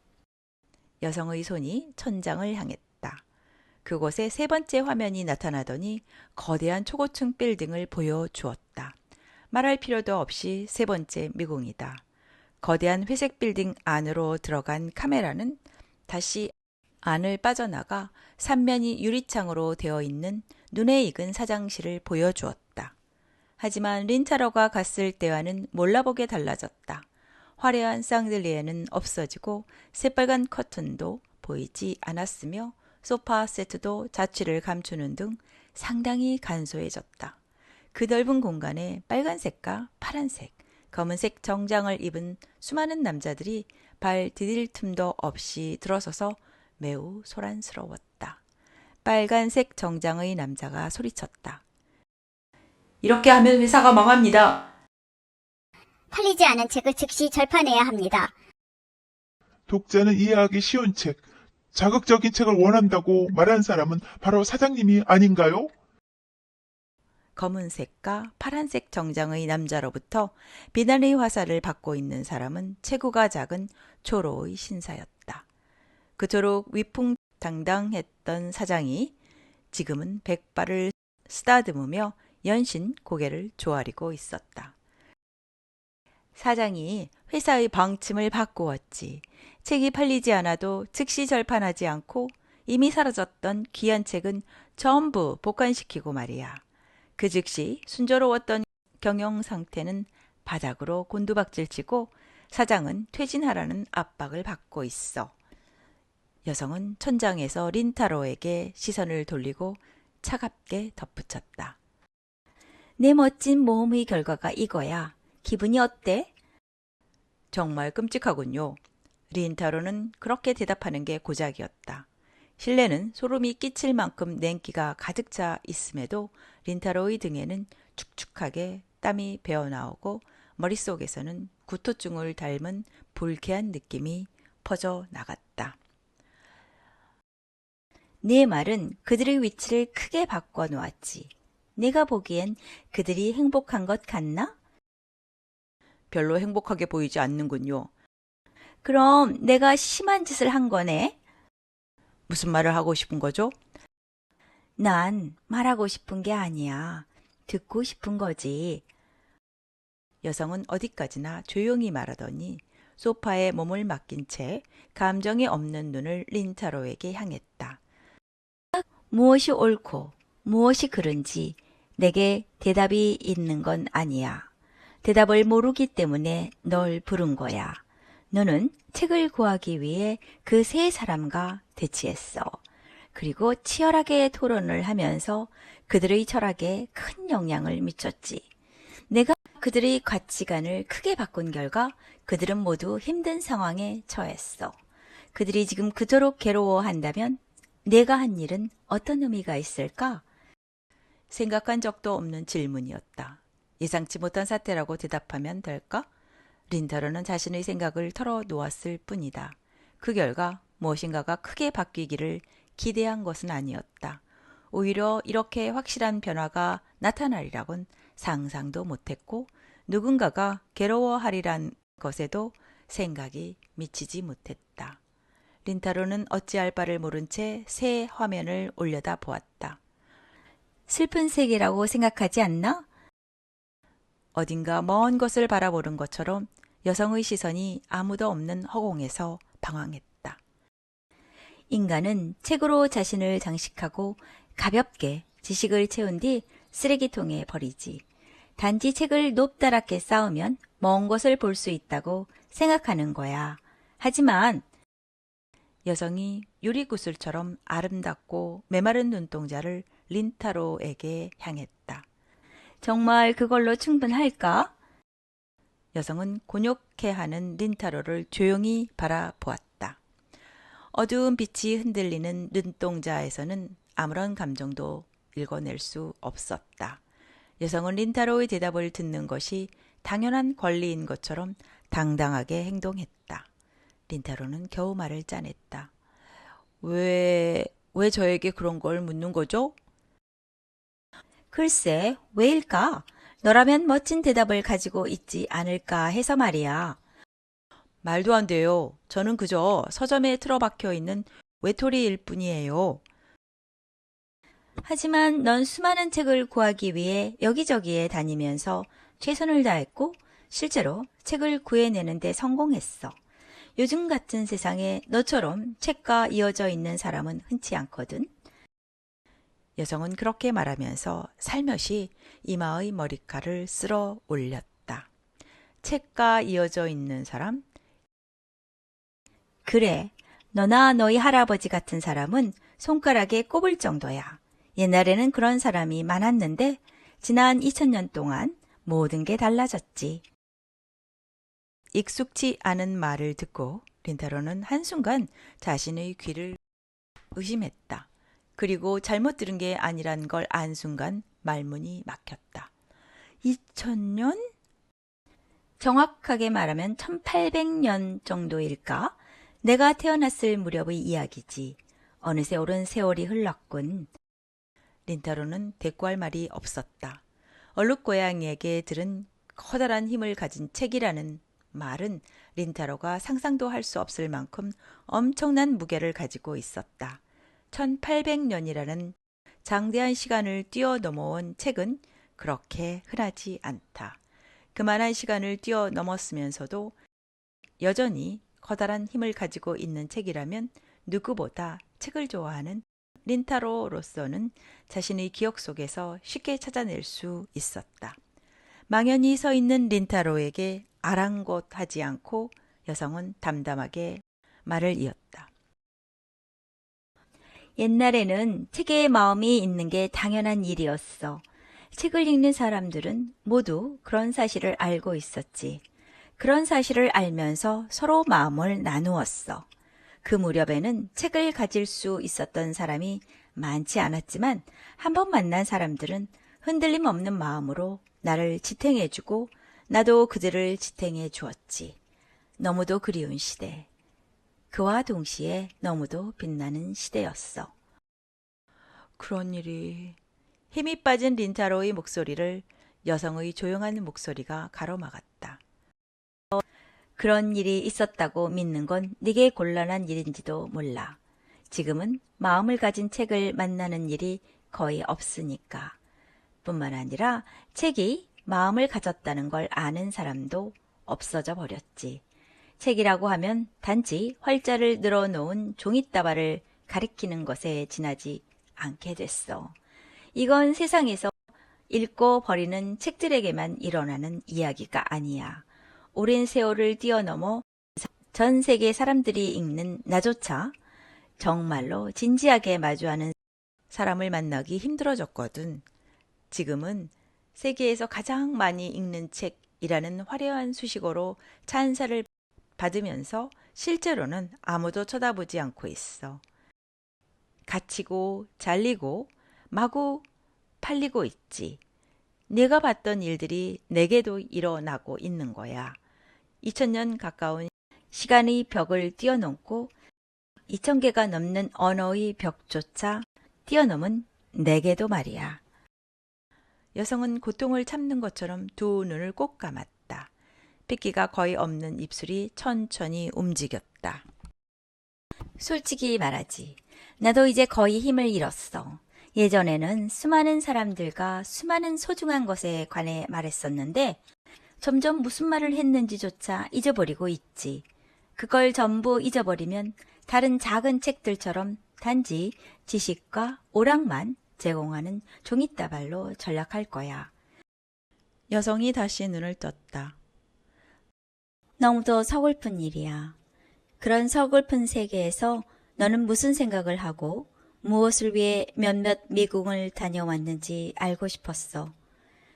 여성의 손이 천장을 향했다. 그곳에 세 번째 화면이 나타나더니 거대한 초고층 빌딩을 보여주었다. 말할 필요도 없이 세 번째 미궁이다. 거대한 회색 빌딩 안으로 들어간 카메라는 다시 안을 빠져나가 삼면이 유리창으로 되어 있는 눈에 익은 사장실을 보여주었다. 하지만 린타로가 갔을 때와는 몰라보게 달라졌다. 화려한 샹들리에는 없어지고 새빨간 커튼도 보이지 않았으며 소파 세트도 자취를 감추는 등 상당히 간소해졌다. 그 넓은 공간에 빨간색과 파란색, 검은색 정장을 입은 수많은 남자들이 발 디딜 틈도 없이 들어서서 매우 소란스러웠다. 빨간색 정장의 남자가 소리쳤다. 이렇게 하면 회사가 망합니다. 팔리지 않은 책을 즉시 절판해야 합니다. 독자는 이해하기 쉬운 책, 자극적인 책을 원한다고 말한 사람은 바로 사장님이 아닌가요? 검은색과 파란색 정장의 남자로부터 비난의 화살을 받고 있는 사람은 체구가 작은 초로의 신사였다. 그토록 위풍당당했던 사장이 지금은 백발을 쓰다듬으며 연신 고개를 조아리고 있었다. 사장이 회사의 방침을 바꾸었지. 책이 팔리지 않아도 즉시 절판하지 않고 이미 사라졌던 귀한 책은 전부 복관시키고 말이야. 그 즉시 순조로웠던 경영 상태는 바닥으로 곤두박질치고 사장은 퇴진하라는 압박을 받고 있어. 여성은 천장에서 린타로에게 시선을 돌리고 차갑게 덧붙였다. 내 멋진 모험의 결과가 이거야. 기분이 어때? 정말 끔찍하군요. 린타로는 그렇게 대답하는 게 고작이었다. 실내는 소름이 끼칠 만큼 냉기가 가득 차 있음에도 린타로의 등에는 축축하게 땀이 배어나오고 머릿속에서는 구토증을 닮은 불쾌한 느낌이 퍼져 나갔다. 내 말은 그들의 위치를 크게 바꿔 놓았지. 내가 보기엔 그들이 행복한 것 같나? 별로 행복하게 보이지 않는군요. 그럼 내가 심한 짓을 한 거네? 무슨 말을 하고 싶은 거죠? 난 말하고 싶은 게 아니야. 듣고 싶은 거지. 여성은 어디까지나 조용히 말하더니 소파에 몸을 맡긴 채 감정이 없는 눈을 린타로에게 향했다. 무엇이 옳고 무엇이 그른지 내게 대답이 있는 건 아니야. 대답을 모르기 때문에 널 부른 거야. 너는 책을 구하기 위해 그 세 사람과 대치했어. 그리고 치열하게 토론을 하면서 그들의 철학에 큰 영향을 미쳤지. 내가 그들의 가치관을 크게 바꾼 결과 그들은 모두 힘든 상황에 처했어. 그들이 지금 그토록 괴로워한다면 내가 한 일은 어떤 의미가 있을까? 생각한 적도 없는 질문이었다. 예상치 못한 사태라고 대답하면 될까? 린타로는 자신의 생각을 털어놓았을 뿐이다. 그 결과 무엇인가가 크게 바뀌기를 기대한 것은 아니었다. 오히려 이렇게 확실한 변화가 나타나리라곤 상상도 못했고 누군가가 괴로워하리란 것에도 생각이 미치지 못했다. 린타로는 어찌할 바를 모른 채 새 화면을 올려다 보았다. 슬픈 세계라고 생각하지 않나? 어딘가 먼 것을 바라보는 것처럼 여성의 시선이 아무도 없는 허공에서 방황했다. 인간은 책으로 자신을 장식하고 가볍게 지식을 채운 뒤 쓰레기통에 버리지. 단지 책을 높다랗게 쌓으면 먼 것을 볼 수 있다고 생각하는 거야. 하지만 여성이 유리구슬처럼 아름답고 메마른 눈동자를 린타로에게 향했다. 정말 그걸로 충분할까? 여성은 곤욕해하는 린타로를 조용히 바라보았다. 어두운 빛이 흔들리는 눈동자에서는 아무런 감정도 읽어낼 수 없었다. 여성은 린타로의 대답을 듣는 것이 당연한 권리인 것처럼 당당하게 행동했다. 린타로는 겨우 말을 짜냈다. 왜 저에게 그런 걸 묻는 거죠? 글쎄, 왜일까? 너라면 멋진 대답을 가지고 있지 않을까 해서 말이야. 말도 안 돼요. 저는 그저 서점에 틀어박혀 있는 외톨이일 뿐이에요. 하지만 넌 수많은 책을 구하기 위해 여기저기에 다니면서 최선을 다했고 실제로 책을 구해내는 데 성공했어. 요즘 같은 세상에 너처럼 책과 이어져 있는 사람은 흔치 않거든. 여성은 그렇게 말하면서 살며시 이마의 머리칼을 쓸어 올렸다. 책과 이어져 있는 사람? 그래, 너나 너희 할아버지 같은 사람은 손가락에 꼽을 정도야. 옛날에는 그런 사람이 많았는데 지난 2000년 동안 모든 게 달라졌지. 익숙치 않은 말을 듣고 린타로는 한순간 자신의 귀를 의심했다. 그리고 잘못 들은 게 아니란 걸 안 순간 말문이 막혔다. 2000년? 정확하게 말하면 1800년 정도일까? 내가 태어났을 무렵의 이야기지. 어느새 오랜 세월이 흘렀군. 린타로는 대꾸할 말이 없었다. 얼룩고양이에게 들은 커다란 힘을 가진 책이라는 말은 린타로가 상상도 할 수 없을 만큼 엄청난 무게를 가지고 있었다. 1800년이라는 장대한 시간을 뛰어넘어온 책은 그렇게 흔하지 않다. 그만한 시간을 뛰어넘었으면서도 여전히 커다란 힘을 가지고 있는 책이라면 누구보다 책을 좋아하는 린타로로서는 자신의 기억 속에서 쉽게 찾아낼 수 있었다. 망연히 서 있는 린타로에게 아랑곳하지 않고 여성은 담담하게 말을 이었다. 옛날에는 책에 마음이 있는 게 당연한 일이었어. 책을 읽는 사람들은 모두 그런 사실을 알고 있었지. 그런 사실을 알면서 서로 마음을 나누었어. 그 무렵에는 책을 가질 수 있었던 사람이 많지 않았지만 한 번 만난 사람들은 흔들림 없는 마음으로 나를 지탱해주고 나도 그들을 지탱해 주었지. 너무도 그리운 시대. 그와 동시에 너무도 빛나는 시대였어. 그런 일이... 힘이 빠진 린타로의 목소리를 여성의 조용한 목소리가 가로막았다. 그런 일이 있었다고 믿는 건 네게 곤란한 일인지도 몰라. 지금은 마음을 가진 책을 만나는 일이 거의 없으니까. 뿐만 아니라 책이 마음을 가졌다는 걸 아는 사람도 없어져 버렸지. 책이라고 하면 단지 활자를 늘어놓은 종이다발을 가리키는 것에 지나지 않게 됐어. 이건 세상에서 읽고 버리는 책들에게만 일어나는 이야기가 아니야. 오랜 세월을 뛰어넘어 전 세계 사람들이 읽는 나조차 정말로 진지하게 마주하는 사람을 만나기 힘들어졌거든. 지금은 세계에서 가장 많이 읽는 책이라는 화려한 수식어로 찬사를 받으면서 실제로는 아무도 쳐다보지 않고 있어. 갇히고 잘리고 마구 팔리고 있지. 내가 봤던 일들이 내게도 일어나고 있는 거야. 2000년 가까운 시간의 벽을 뛰어넘고 2000개가 넘는 언어의 벽조차 뛰어넘은 내게도 말이야. 여성은 고통을 참는 것처럼 두 눈을 꼭 감았다. 핏기가 거의 없는 입술이 천천히 움직였다. 솔직히 말하지. 나도 이제 거의 힘을 잃었어. 예전에는 수많은 사람들과 수많은 소중한 것에 관해 말했었는데 점점 무슨 말을 했는지조차 잊어버리고 있지. 그걸 전부 잊어버리면 다른 작은 책들처럼 단지 지식과 오락만 제공하는 종이다발로 전락할 거야. 여성이 다시 눈을 떴다. 너무도 서글픈 일이야. 그런 서글픈 세계에서 너는 무슨 생각을 하고 무엇을 위해 몇몇 미궁을 다녀왔는지 알고 싶었어.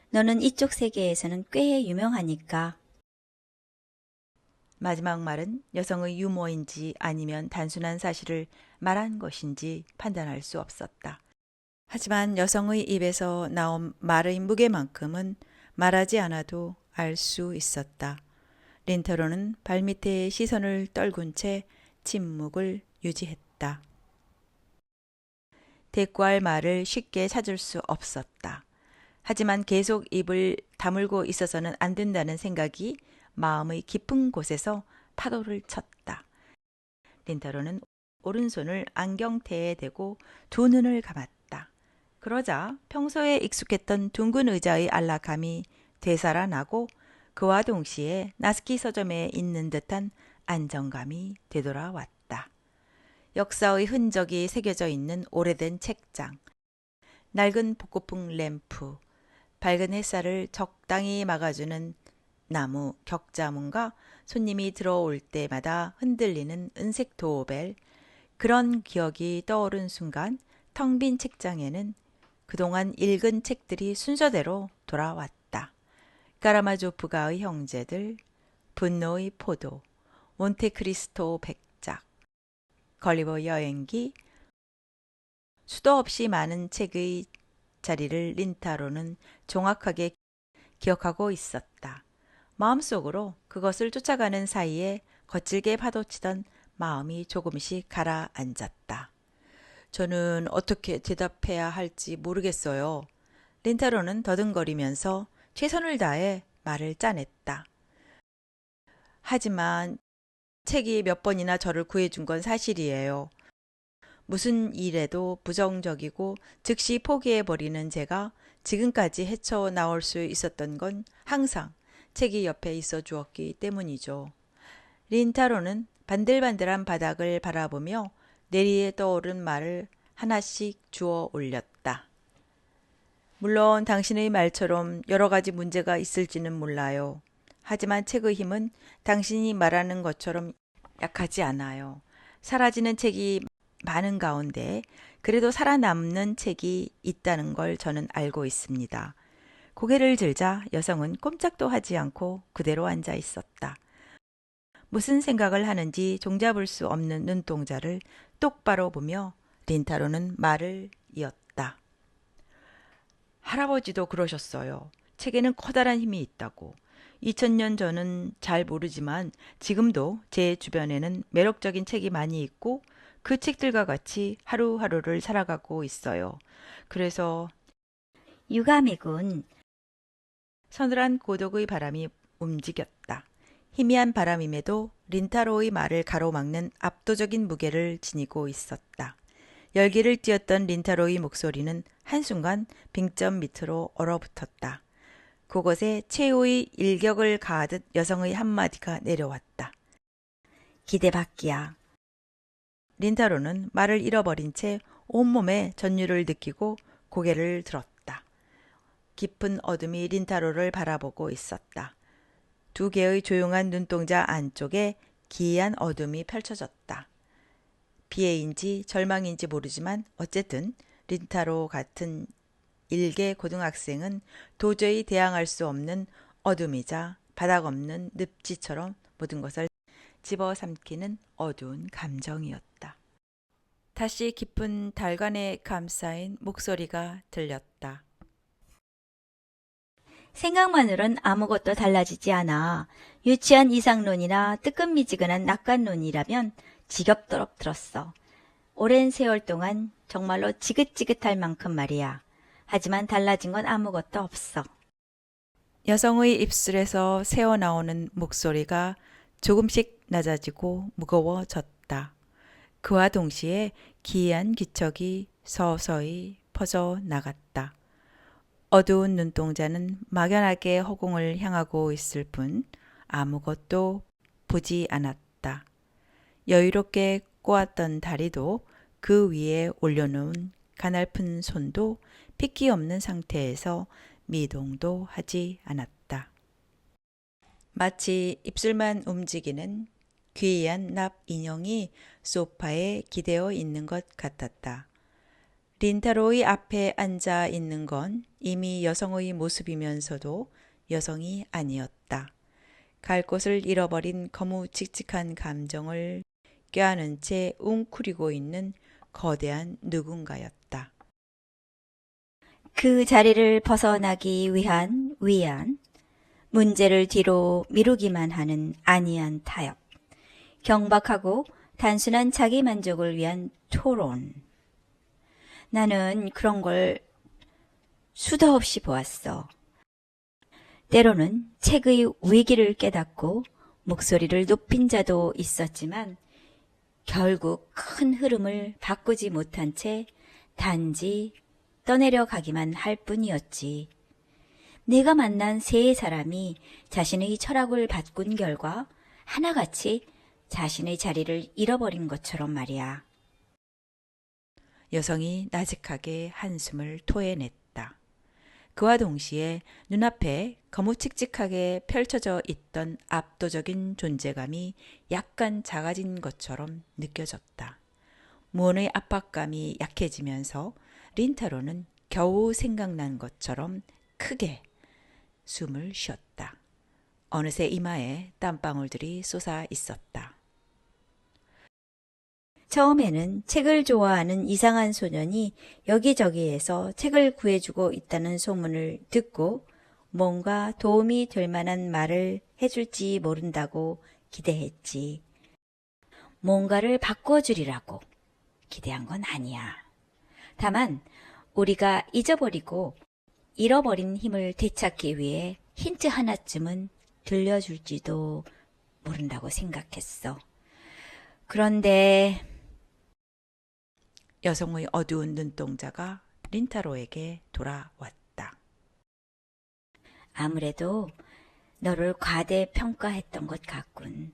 너는 이쪽 세계에서는 꽤 유명하니까. 마지막 말은 여성의 유머인지 아니면 단순한 사실을 말한 것인지 판단할 수 없었다. 하지만 여성의 입에서 나온 말의 무게만큼은 말하지 않아도 알 수 있었다. 린타로는 발밑에 시선을 떨군 채 침묵을 유지했다. 대꾸할 말을 쉽게 찾을 수 없었다. 하지만 계속 입을 다물고 있어서는 안 된다는 생각이 마음의 깊은 곳에서 파도를 쳤다. 린타로는 오른손을 안경테에 대고 두 눈을 감았다. 그러자 평소에 익숙했던 둥근 의자의 안락함이 되살아나고 그와 동시에 나스키 서점에 있는 듯한 안정감이 되돌아왔다. 역사의 흔적이 새겨져 있는 오래된 책장, 낡은 복고풍 램프, 밝은 햇살을 적당히 막아주는 나무 격자문과 손님이 들어올 때마다 흔들리는 은색 도어벨, 그런 기억이 떠오른 순간 텅 빈 책장에는 그동안 읽은 책들이 순서대로 돌아왔다. 까라마조프가의 형제들, 분노의 포도, 몬테크리스토 백작, 걸리버 여행기, 수도 없이 많은 책의 자리를 린타로는 정확하게 기억하고 있었다. 마음속으로 그것을 쫓아가는 사이에 거칠게 파도치던 마음이 조금씩 가라앉았다. 저는 어떻게 대답해야 할지 모르겠어요. 린타로는 더듬거리면서 최선을 다해 말을 짜냈다. 하지만 책이 몇 번이나 저를 구해준 건 사실이에요. 무슨 일에도 부정적이고 즉시 포기해버리는 제가 지금까지 헤쳐 나올 수 있었던 건 항상 책이 옆에 있어 주었기 때문이죠. 린타로는 반들반들한 바닥을 바라보며 내리에 떠오른 말을 하나씩 주워 올렸다. 물론 당신의 말처럼 여러 가지 문제가 있을지는 몰라요. 하지만 책의 힘은 당신이 말하는 것처럼 약하지 않아요. 사라지는 책이 많은 가운데 그래도 살아남는 책이 있다는 걸 저는 알고 있습니다. 고개를 들자 여성은 꼼짝도 하지 않고 그대로 앉아 있었다. 무슨 생각을 하는지 종잡을 수 없는 눈동자를 똑바로 보며 린타로는 말을 이었다. 할아버지도 그러셨어요. 책에는 커다란 힘이 있다고. 2000년 전은 잘 모르지만 지금도 제 주변에는 매력적인 책이 많이 있고 그 책들과 같이 하루하루를 살아가고 있어요. 그래서 유감이군. 서늘한 고독의 바람이 움직였다. 희미한 바람임에도 린타로의 말을 가로막는 압도적인 무게를 지니고 있었다. 열기를 띠었던 린타로의 목소리는 한순간 빙점 밑으로 얼어붙었다. 그곳에 최후의 일격을 가하듯 여성의 한마디가 내려왔다. 기대 밖이야. 린타로는 말을 잃어버린 채 온몸에 전율을 느끼고 고개를 들었다. 깊은 어둠이 린타로를 바라보고 있었다. 두 개의 조용한 눈동자 안쪽에 기이한 어둠이 펼쳐졌다. 비애인지 절망인지 모르지만 어쨌든 린타로 같은 일개 고등학생은 도저히 대항할 수 없는 어둠이자 바닥 없는 늪지처럼 모든 것을 집어삼키는 어두운 감정이었다. 다시 깊은 달관에 감싸인 목소리가 들렸다. 생각만으론 아무것도 달라지지 않아. 유치한 이상론이나 뜨끔미지근한 낙관론이라면 지겹도록 들었어. 오랜 세월 동안 정말로 지긋지긋할 만큼 말이야. 하지만 달라진 건 아무것도 없어. 여성의 입술에서 새어나오는 목소리가 조금씩 낮아지고 무거워졌다. 그와 동시에 기이한 기척이 서서히 퍼져나갔다. 어두운 눈동자는 막연하게 허공을 향하고 있을 뿐 아무것도 보지 않았다. 여유롭게 꼬았던 다리도 그 위에 올려놓은 가냘픈 손도 핏기 없는 상태에서 미동도 하지 않았다. 마치 입술만 움직이는 귀한 납 인형이 소파에 기대어 있는 것 같았다. 린타로의 앞에 앉아 있는 건 이미 여성의 모습이면서도 여성이 아니었다. 갈 곳을 잃어버린 거무칙칙한 감정을 껴안은 채 웅크리고 있는 거대한 누군가였다. 그 자리를 벗어나기 위한 위안, 문제를 뒤로 미루기만 하는 안이한 타협, 경박하고 단순한 자기 만족을 위한 토론. 나는 그런 걸 수도 없이 보았어. 때로는 책의 위기를 깨닫고 목소리를 높인 자도 있었지만 결국 큰 흐름을 바꾸지 못한 채 단지 떠내려 가기만 할 뿐이었지. 내가 만난 세 사람이 자신의 철학을 바꾼 결과 하나같이 자신의 자리를 잃어버린 것처럼 말이야. 여성이 나직하게 한숨을 토해냈다. 그와 동시에 눈앞에 거무칙칙하게 펼쳐져 있던 압도적인 존재감이 약간 작아진 것처럼 느껴졌다. 무언의 압박감이 약해지면서 린타로는 겨우 생각난 것처럼 크게 숨을 쉬었다. 어느새 이마에 땀방울들이 쏟아 있었다. 처음에는 책을 좋아하는 이상한 소년이 여기저기에서 책을 구해주고 있다는 소문을 듣고 뭔가 도움이 될 만한 말을 해줄지 모른다고 기대했지. 뭔가를 바꿔주리라고 기대한 건 아니야. 다만 우리가 잊어버리고 잃어버린 힘을 되찾기 위해 힌트 하나쯤은 들려줄지도 모른다고 생각했어. 그런데 여성의 어두운 눈동자가 린타로에게 돌아왔다. 아무래도 너를 과대평가했던 것 같군.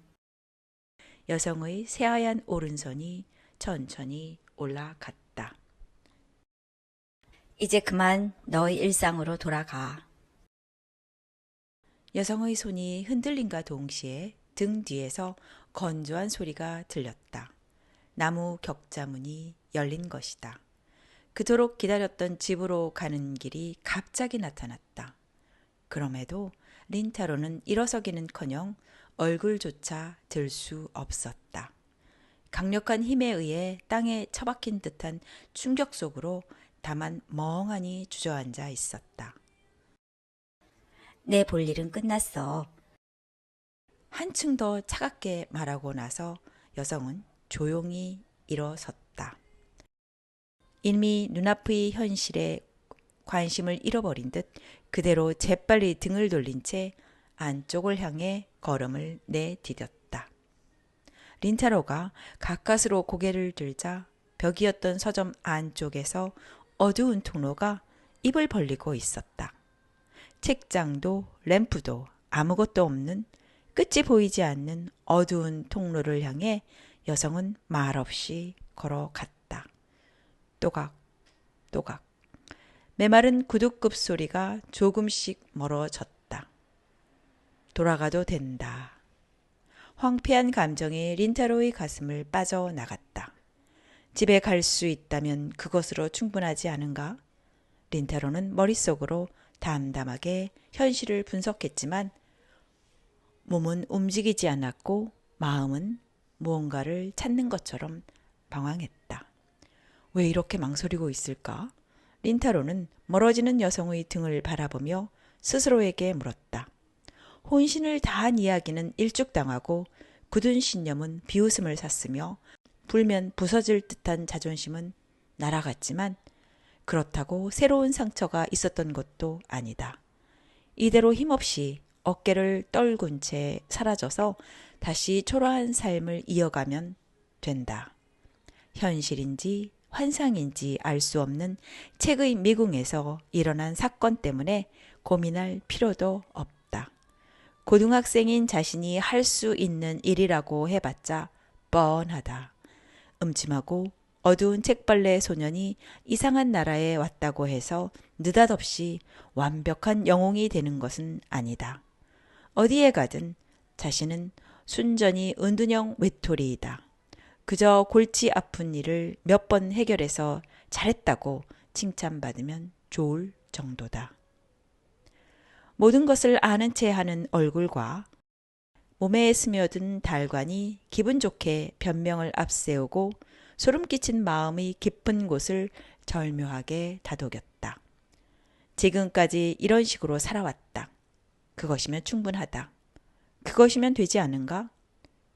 여성의 새하얀 오른손이 천천히 올라갔다. 이제 그만 너의 일상으로 돌아가. 여성의 손이 흔들림과 동시에 등 뒤에서 건조한 소리가 들렸다. 나무 격자문이 열린 것이다. 그토록 기다렸던 집으로 가는 길이 갑자기 나타났다. 그럼에도 린타로는 일어서기는커녕 얼굴조차 들 수 없었다. 강력한 힘에 의해 땅에 처박힌 듯한 충격 속으로 다만 멍하니 주저앉아 있었다. 내 볼 일은 끝났어. 한층 더 차갑게 말하고 나서 여성은 조용히 일어섰다. 이미 눈앞의 현실에 관심을 잃어버린 듯 그대로 재빨리 등을 돌린 채 안쪽을 향해 걸음을 내디뎠다. 린타로가 가까스로 고개를 들자 벽이었던 서점 안쪽에서 어두운 통로가 입을 벌리고 있었다. 책장도 램프도 아무것도 없는 끝이 보이지 않는 어두운 통로를 향해 여성은 말없이 걸어갔다. 또각 또각 메마른 구둣급 소리가 조금씩 멀어졌다. 돌아가도 된다. 황폐한 감정이 린타로의 가슴을 빠져나갔다. 집에 갈 수 있다면 그것으로 충분하지 않은가? 린타로는 머릿속으로 담담하게 현실을 분석했지만 몸은 움직이지 않았고 마음은 무언가를 찾는 것처럼 방황했다. 왜 이렇게 망설이고 있을까? 린타로는 멀어지는 여성의 등을 바라보며 스스로에게 물었다. 혼신을 다한 이야기는 일축당하고 굳은 신념은 비웃음을 샀으며 불면 부서질 듯한 자존심은 날아갔지만 그렇다고 새로운 상처가 있었던 것도 아니다. 이대로 힘없이 어깨를 떨군 채 사라져서 다시 초라한 삶을 이어가면 된다. 현실인지 환상인지 알 수 없는 책의 미궁에서 일어난 사건 때문에 고민할 필요도 없다. 고등학생인 자신이 할 수 있는 일이라고 해봤자 뻔하다. 음침하고 어두운 책벌레 소년이 이상한 나라에 왔다고 해서 느닷없이 완벽한 영웅이 되는 것은 아니다. 어디에 가든 자신은 순전히 은둔형 외톨이이다. 그저 골치 아픈 일을 몇 번 해결해서 잘했다고 칭찬받으면 좋을 정도다. 모든 것을 아는 채 하는 얼굴과 몸에 스며든 달관이 기분 좋게 변명을 앞세우고 소름 끼친 마음의 깊은 곳을 절묘하게 다독였다. 지금까지 이런 식으로 살아왔다. 그것이면 충분하다. 그것이면 되지 않은가?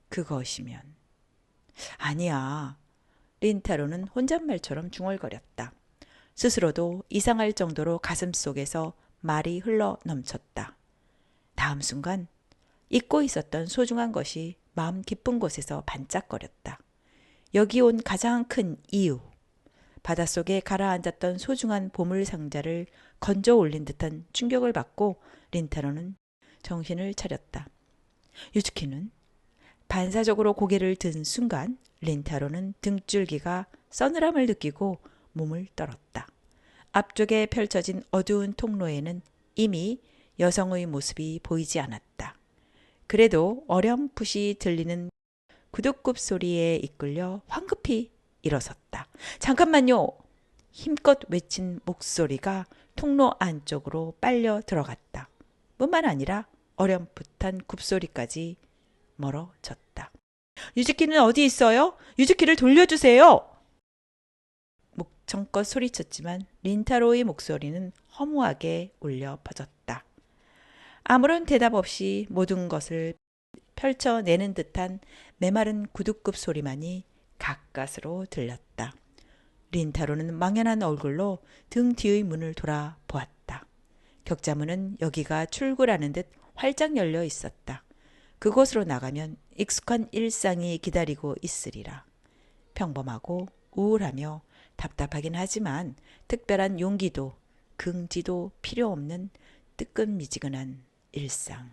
그것이면. 아니야. 린타로는 혼잣말처럼 중얼거렸다. 스스로도 이상할 정도로 가슴속에서 말이 흘러 넘쳤다. 다음 순간 잊고 있었던 소중한 것이 마음 깊은 곳에서 반짝거렸다. 여기 온 가장 큰 이유. 바닷속에 가라앉았던 소중한 보물 상자를 건져 올린 듯한 충격을 받고 린타로는 정신을 차렸다. 유즈키는? 반사적으로 고개를 든 순간 린타로는 등줄기가 서늘함을 느끼고 몸을 떨었다. 앞쪽에 펼쳐진 어두운 통로에는 이미 여성의 모습이 보이지 않았다. 그래도 어렴풋이 들리는 구둣급 소리에 이끌려 황급히 일어섰다. 잠깐만요! 힘껏 외친 목소리가 통로 안쪽으로 빨려 들어갔다. 뿐만 아니라 어렴풋한 굽소리까지 멀어졌다. 유즈키는 어디 있어요? 유즈키를 돌려주세요! 목청껏 소리쳤지만 린타로의 목소리는 허무하게 울려 퍼졌다. 아무런 대답 없이 모든 것을 펼쳐내는 듯한 메마른 구둣급 소리만이 가까스로 들렸다. 린타로는 망연한 얼굴로 등 뒤의 문을 돌아보았다. 격자문은 여기가 출구라는 듯 활짝 열려 있었다. 그곳으로 나가면 익숙한 일상이 기다리고 있으리라. 평범하고 우울하며 답답하긴 하지만 특별한 용기도 긍지도 필요 없는 뜨끈미지근한 일상.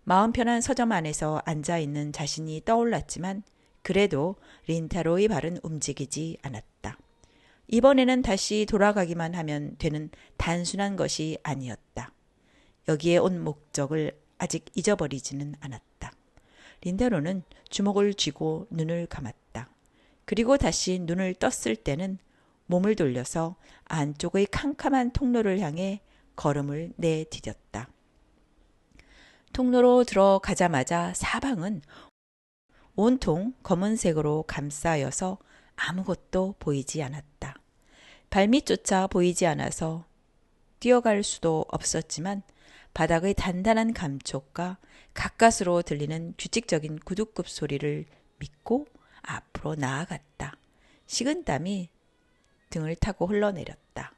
마음 편한 서점 안에서 앉아있는 자신이 떠올랐지만 그래도 린타로의 발은 움직이지 않았다. 이번에는 다시 돌아가기만 하면 되는 단순한 것이 아니었다. 여기에 온 목적을 아직 잊어버리지는 않았다. 린타로는 주먹을 쥐고 눈을 감았다. 그리고 다시 눈을 떴을 때는 몸을 돌려서 안쪽의 캄캄한 통로를 향해 걸음을 내디뎠다. 통로로 들어가자마자 사방은 온통 검은색으로 감싸여서 아무것도 보이지 않았다. 발밑조차 보이지 않아서 뛰어갈 수도 없었지만 바닥의 단단한 감촉과 가까스로 들리는 규칙적인 구두굽 소리를 믿고 앞으로 나아갔다. 식은땀이 등을 타고 흘러내렸다.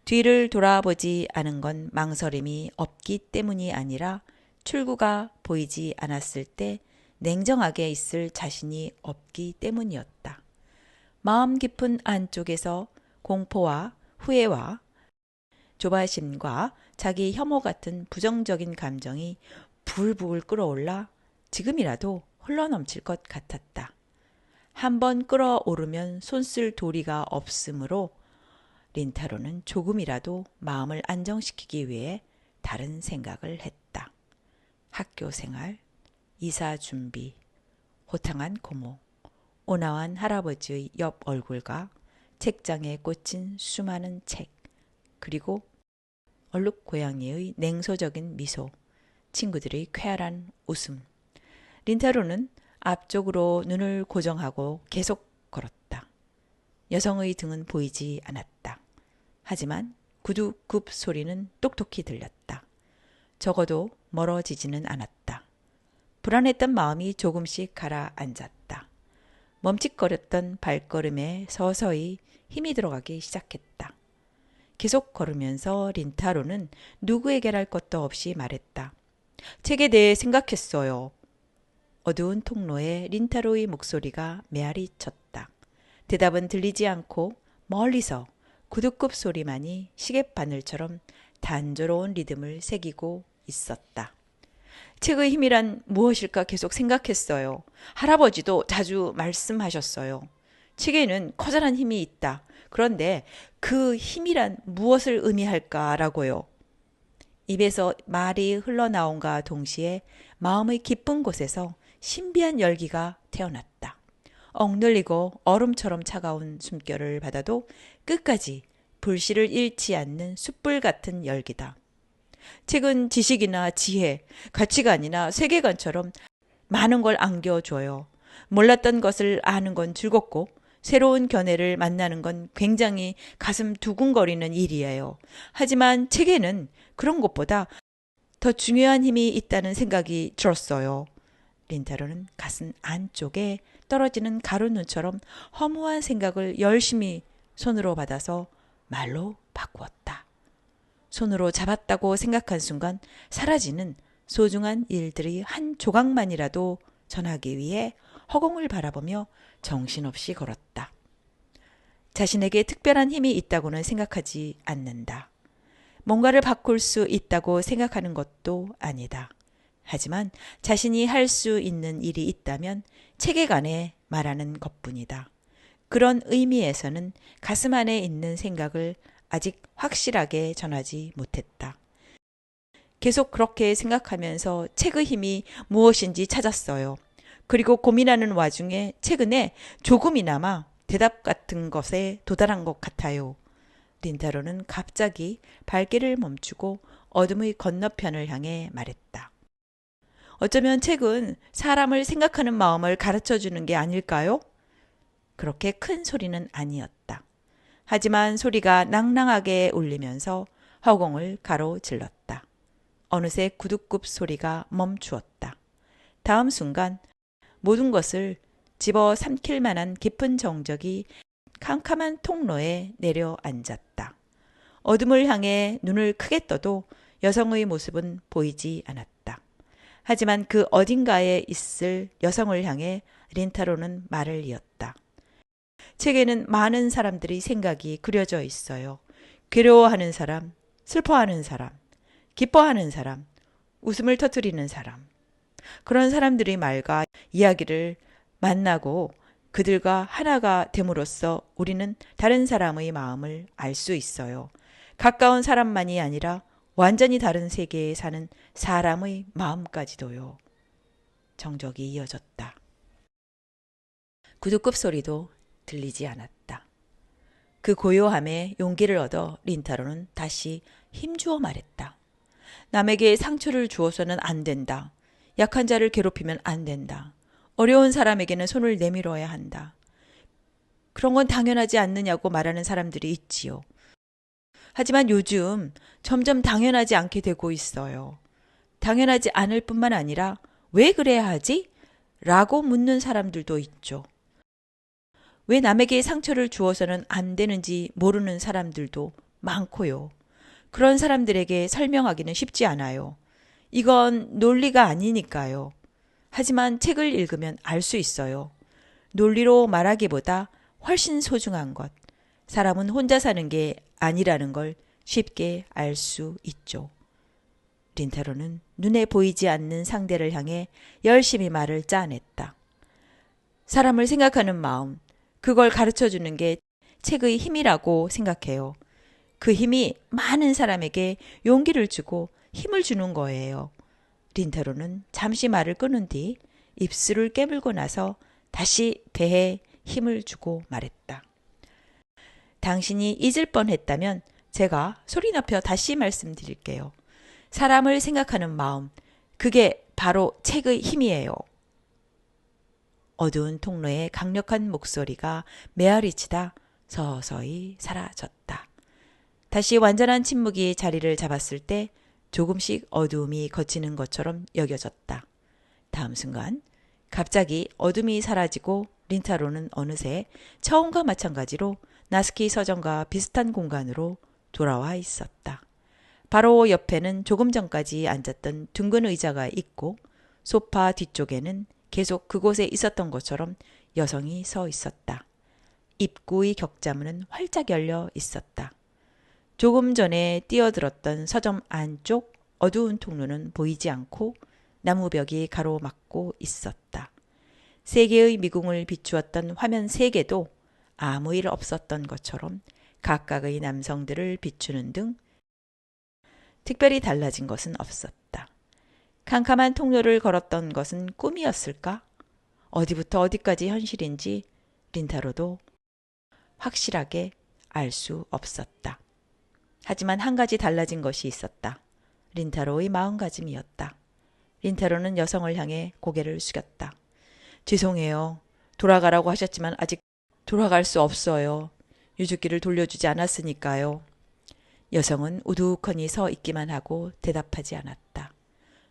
뒤를 돌아보지 않은 건 망설임이 없기 때문이 아니라 출구가 보이지 않았을 때 냉정하게 있을 자신이 없기 때문이었다. 마음 깊은 안쪽에서 공포와 후회와 조바심과 자기 혐오 같은 부정적인 감정이 불불 끓어올라 지금이라도 흘러넘칠 것 같았다. 한번 끓어오르면 손쓸 도리가 없으므로 린타로는 조금이라도 마음을 안정시키기 위해 다른 생각을 했다. 학교 생활, 이사 준비, 호탕한 고모, 온화한 할아버지의 옆 얼굴과 책장에 꽂힌 수많은 책, 그리고 얼룩 고양이의 냉소적인 미소, 친구들의 쾌활한 웃음. 린타로는 앞쪽으로 눈을 고정하고 계속 걸었다. 여성의 등은 보이지 않았다. 하지만 구두굽 소리는 똑똑히 들렸다. 적어도 멀어지지는 않았다. 불안했던 마음이 조금씩 가라앉았다. 멈칫거렸던 발걸음에 서서히 힘이 들어가기 시작했다. 계속 걸으면서 린타로는 누구에게랄 것도 없이 말했다. 책에 대해 생각했어요. 어두운 통로에 린타로의 목소리가 메아리 쳤다. 대답은 들리지 않고 멀리서 구두굽 소리만이 시계바늘처럼 단조로운 리듬을 새기고 있었다. 책의 힘이란 무엇일까 계속 생각했어요. 할아버지도 자주 말씀하셨어요. 책에는 커다란 힘이 있다. 그런데 그 힘이란 무엇을 의미할까라고요. 입에서 말이 흘러나온과 동시에 마음의 깊은 곳에서 신비한 열기가 태어났다. 억눌리고 얼음처럼 차가운 숨결을 받아도 끝까지 불씨를 잃지 않는 숯불 같은 열기다. 책은 지식이나 지혜, 가치관이나 세계관처럼 많은 걸 안겨줘요. 몰랐던 것을 아는 건 즐겁고 새로운 견해를 만나는 건 굉장히 가슴 두근거리는 일이에요. 하지만 책에는 그런 것보다 더 중요한 힘이 있다는 생각이 들었어요. 린타로는 가슴 안쪽에 떨어지는 가루눈처럼 허무한 생각을 열심히 손으로 받아서 말로 바꾸었다. 손으로 잡았다고 생각한 순간 사라지는 소중한 일들의 한 조각만이라도 전하기 위해 허공을 바라보며 정신없이 걸었다. 자신에게 특별한 힘이 있다고는 생각하지 않는다. 뭔가를 바꿀 수 있다고 생각하는 것도 아니다. 하지만 자신이 할 수 있는 일이 있다면 책에 관해 말하는 것뿐이다. 그런 의미에서는 가슴 안에 있는 생각을 아직 확실하게 전하지 못했다. 계속 그렇게 생각하면서 책의 힘이 무엇인지 찾았어요. 그리고 고민하는 와중에 최근에 조금이나마 대답 같은 것에 도달한 것 같아요. 린타로는 갑자기 발길을 멈추고 어둠의 건너편을 향해 말했다. 어쩌면 책은 사람을 생각하는 마음을 가르쳐주는 게 아닐까요? 그렇게 큰 소리는 아니었다. 하지만 소리가 낭낭하게 울리면서 허공을 가로질렀다. 어느새 구두굽 소리가 멈추었다. 다음 순간 모든 것을 집어삼킬 만한 깊은 정적이 캄캄한 통로에 내려앉았다. 어둠을 향해 눈을 크게 떠도 여성의 모습은 보이지 않았다. 하지만 그 어딘가에 있을 여성을 향해 린타로는 말을 이었다. 책에는 많은 사람들의 생각이 그려져 있어요. 괴로워하는 사람, 슬퍼하는 사람, 기뻐하는 사람, 웃음을 터뜨리는 사람. 그런 사람들의 말과 이야기를 만나고 그들과 하나가 됨으로써 우리는 다른 사람의 마음을 알 수 있어요. 가까운 사람만이 아니라 완전히 다른 세계에 사는 사람의 마음까지도요. 정적이 이어졌다. 구두굽 소리도 들리지 않았다. 그 고요함에 용기를 얻어 린타로는 다시 힘주어 말했다. 남에게 상처를 주어서는 안 된다. 약한 자를 괴롭히면 안 된다. 어려운 사람에게는 손을 내밀어야 한다. 그런 건 당연하지 않느냐고 말하는 사람들이 있지요. 하지만 요즘 점점 당연하지 않게 되고 있어요. 당연하지 않을 뿐만 아니라 왜 그래야 하지? 라고 묻는 사람들도 있죠. 왜 남에게 상처를 주어서는 안 되는지 모르는 사람들도 많고요. 그런 사람들에게 설명하기는 쉽지 않아요. 이건 논리가 아니니까요. 하지만 책을 읽으면 알 수 있어요. 논리로 말하기보다 훨씬 소중한 것. 사람은 혼자 사는 게 아니라는 걸 쉽게 알 수 있죠. 린타로는 눈에 보이지 않는 상대를 향해 열심히 말을 짜냈다. 사람을 생각하는 마음, 그걸 가르쳐주는 게 책의 힘이라고 생각해요. 그 힘이 많은 사람에게 용기를 주고 힘을 주는 거예요. 린타로는 잠시 말을 끊은 뒤 입술을 깨물고 나서 다시 배에 힘을 주고 말했다. 당신이 잊을 뻔했다면 제가 소리 높여 다시 말씀드릴게요. 사람을 생각하는 마음, 그게 바로 책의 힘이에요. 어두운 통로에 강력한 목소리가 메아리치다 서서히 사라졌다. 다시 완전한 침묵이 자리를 잡았을 때 조금씩 어두움이 걷히는 것처럼 여겨졌다. 다음 순간 갑자기 어둠이 사라지고 린타로는 어느새 처음과 마찬가지로 나스키 서점과 비슷한 공간으로 돌아와 있었다. 바로 옆에는 조금 전까지 앉았던 둥근 의자가 있고 소파 뒤쪽에는 계속 그곳에 있었던 것처럼 여성이 서 있었다. 입구의 격자문은 활짝 열려 있었다. 조금 전에 뛰어들었던 서점 안쪽 어두운 통로는 보이지 않고 나무벽이 가로막고 있었다. 세계의 미궁을 비추었던 화면 3개도 아무 일 없었던 것처럼 각각의 남성들을 비추는 등 특별히 달라진 것은 없었다. 캄캄한 통로를 걸었던 것은 꿈이었을까? 어디부터 어디까지 현실인지 린타로도 확실하게 알 수 없었다. 하지만 한 가지 달라진 것이 있었다. 린타로의 마음가짐이었다. 린타로는 여성을 향해 고개를 숙였다. 죄송해요. 돌아가라고 하셨지만 아직 돌아갈 수 없어요. 유주기를 돌려주지 않았으니까요. 여성은 우두커니 서 있기만 하고 대답하지 않았다.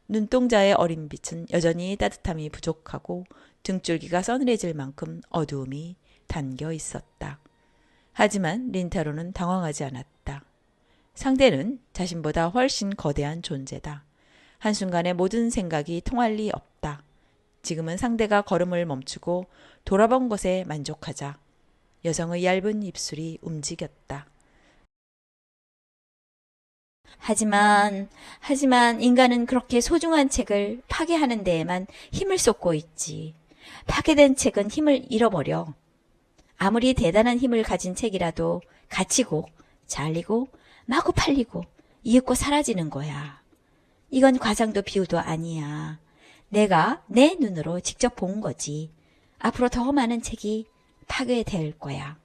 눈동자의 어린 빛은 여전히 따뜻함이 부족하고 등줄기가 서늘해질 만큼 어두움이 담겨 있었다. 하지만 린타로는 당황하지 않았다. 상대는 자신보다 훨씬 거대한 존재다. 한순간에 모든 생각이 통할 리 없다. 지금은 상대가 걸음을 멈추고 돌아본 것에 만족하자. 여성의 얇은 입술이 움직였다. 하지만 인간은 그렇게 소중한 책을 파괴하는 데에만 힘을 쏟고 있지. 파괴된 책은 힘을 잃어버려. 아무리 대단한 힘을 가진 책이라도 갇히고 잘리고 마구 팔리고 이윽고 사라지는 거야. 이건 과장도 비유도 아니야. 내가 내 눈으로 직접 본 거지. 앞으로 더 많은 책이 파괴될 거야.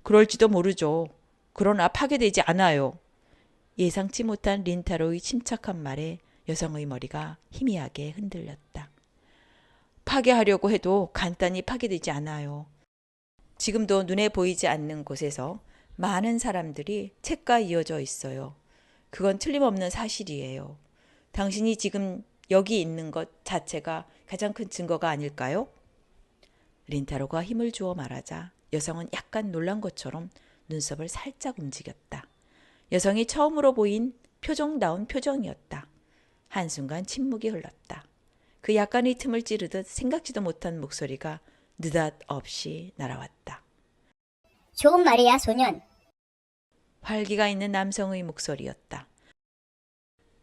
그럴지도 모르죠. 그러나 파괴되지 않아요. 예상치 못한 린타로의 침착한 말에 여성의 머리가 희미하게 흔들렸다. 파괴하려고 해도 간단히 파괴되지 않아요. 지금도 눈에 보이지 않는 곳에서 많은 사람들이 책과 이어져 있어요. 그건 틀림없는 사실이에요. 당신이 지금 여기 있는 것 자체가 가장 큰 증거가 아닐까요? 린타로가 힘을 주어 말하자 여성은 약간 놀란 것처럼 눈썹을 살짝 움직였다. 여성이 처음으로 보인 표정다운 표정이었다. 한순간 침묵이 흘렀다. 그 약간의 틈을 찌르듯 생각지도 못한 목소리가 느닷없이 날아왔다. 좋은 말이야, 소년. 활기가 있는 남성의 목소리였다.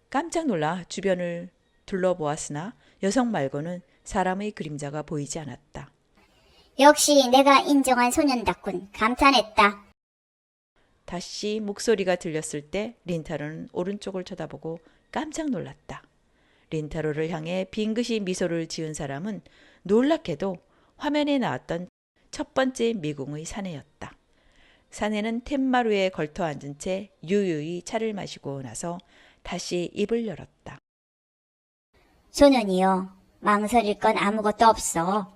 깜짝 놀라 주변을 둘러보았으나 여성 말고는 사람의 그림자가 보이지 않았다. 역시 내가 인정한 소년답군. 감탄했다. 다시 목소리가 들렸을 때 린타로는 오른쪽을 쳐다보고 깜짝 놀랐다. 린타로를 향해 빙긋이 미소를 지은 사람은 놀랍게도 화면에 나왔던 첫 번째 미궁의 사내였다. 사내는 툇마루에 걸터 앉은 채 유유히 차를 마시고 나서 다시 입을 열었다. 소년이여, 망설일 건 아무것도 없어.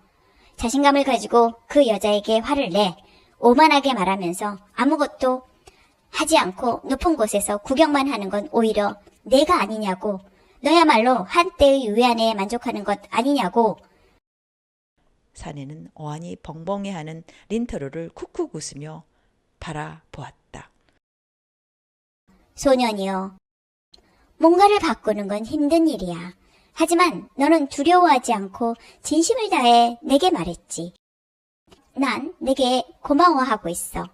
자신감을 가지고 그 여자에게 화를 내 오만하게 말하면서 아무것도 하지 않고 높은 곳에서 구경만 하는 건 오히려 내가 아니냐고. 너야말로 한때의 위안에 만족하는 것 아니냐고. 사내는 어안이 벙벙해하는 린타로를 쿡쿡 웃으며 바라보았다. 소년이여, 뭔가를 바꾸는 건 힘든 일이야. 하지만 너는 두려워하지 않고 진심을 다해 내게 말했지. 난 내게 고마워하고 있어.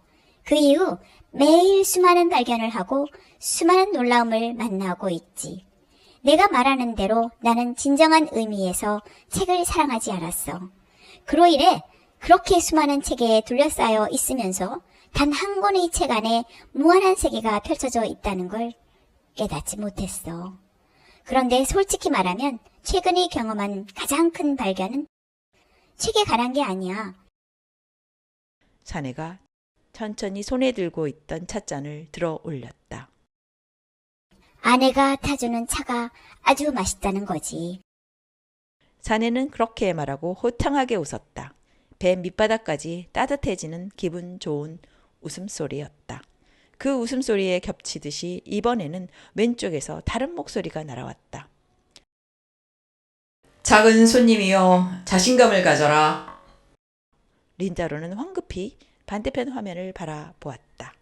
그 이후 매일 수많은 발견을 하고 수많은 놀라움을 만나고 있지. 내가 말하는 대로 나는 진정한 의미에서 책을 사랑하지 않았어. 그로 인해 그렇게 수많은 책에 둘러싸여 있으면서 단 한 권의 책 안에 무한한 세계가 펼쳐져 있다는 걸 깨닫지 못했어. 그런데 솔직히 말하면 최근에 경험한 가장 큰 발견은 책에 관한 게 아니야. 사내가 천천히 손에 들고 있던 찻잔을 들어 올렸다. 아내가 타주는 차가 아주 맛있다는 거지. 사내는 그렇게 말하고 호탕하게 웃었다. 배 밑바닥까지 따뜻해지는 기분 좋은 웃음소리였다. 그 웃음소리에 겹치듯이 이번에는 왼쪽에서 다른 목소리가 날아왔다. 작은 손님이여, 자신감을 가져라. 린다로는 황급히 반대편 화면을 바라보았다.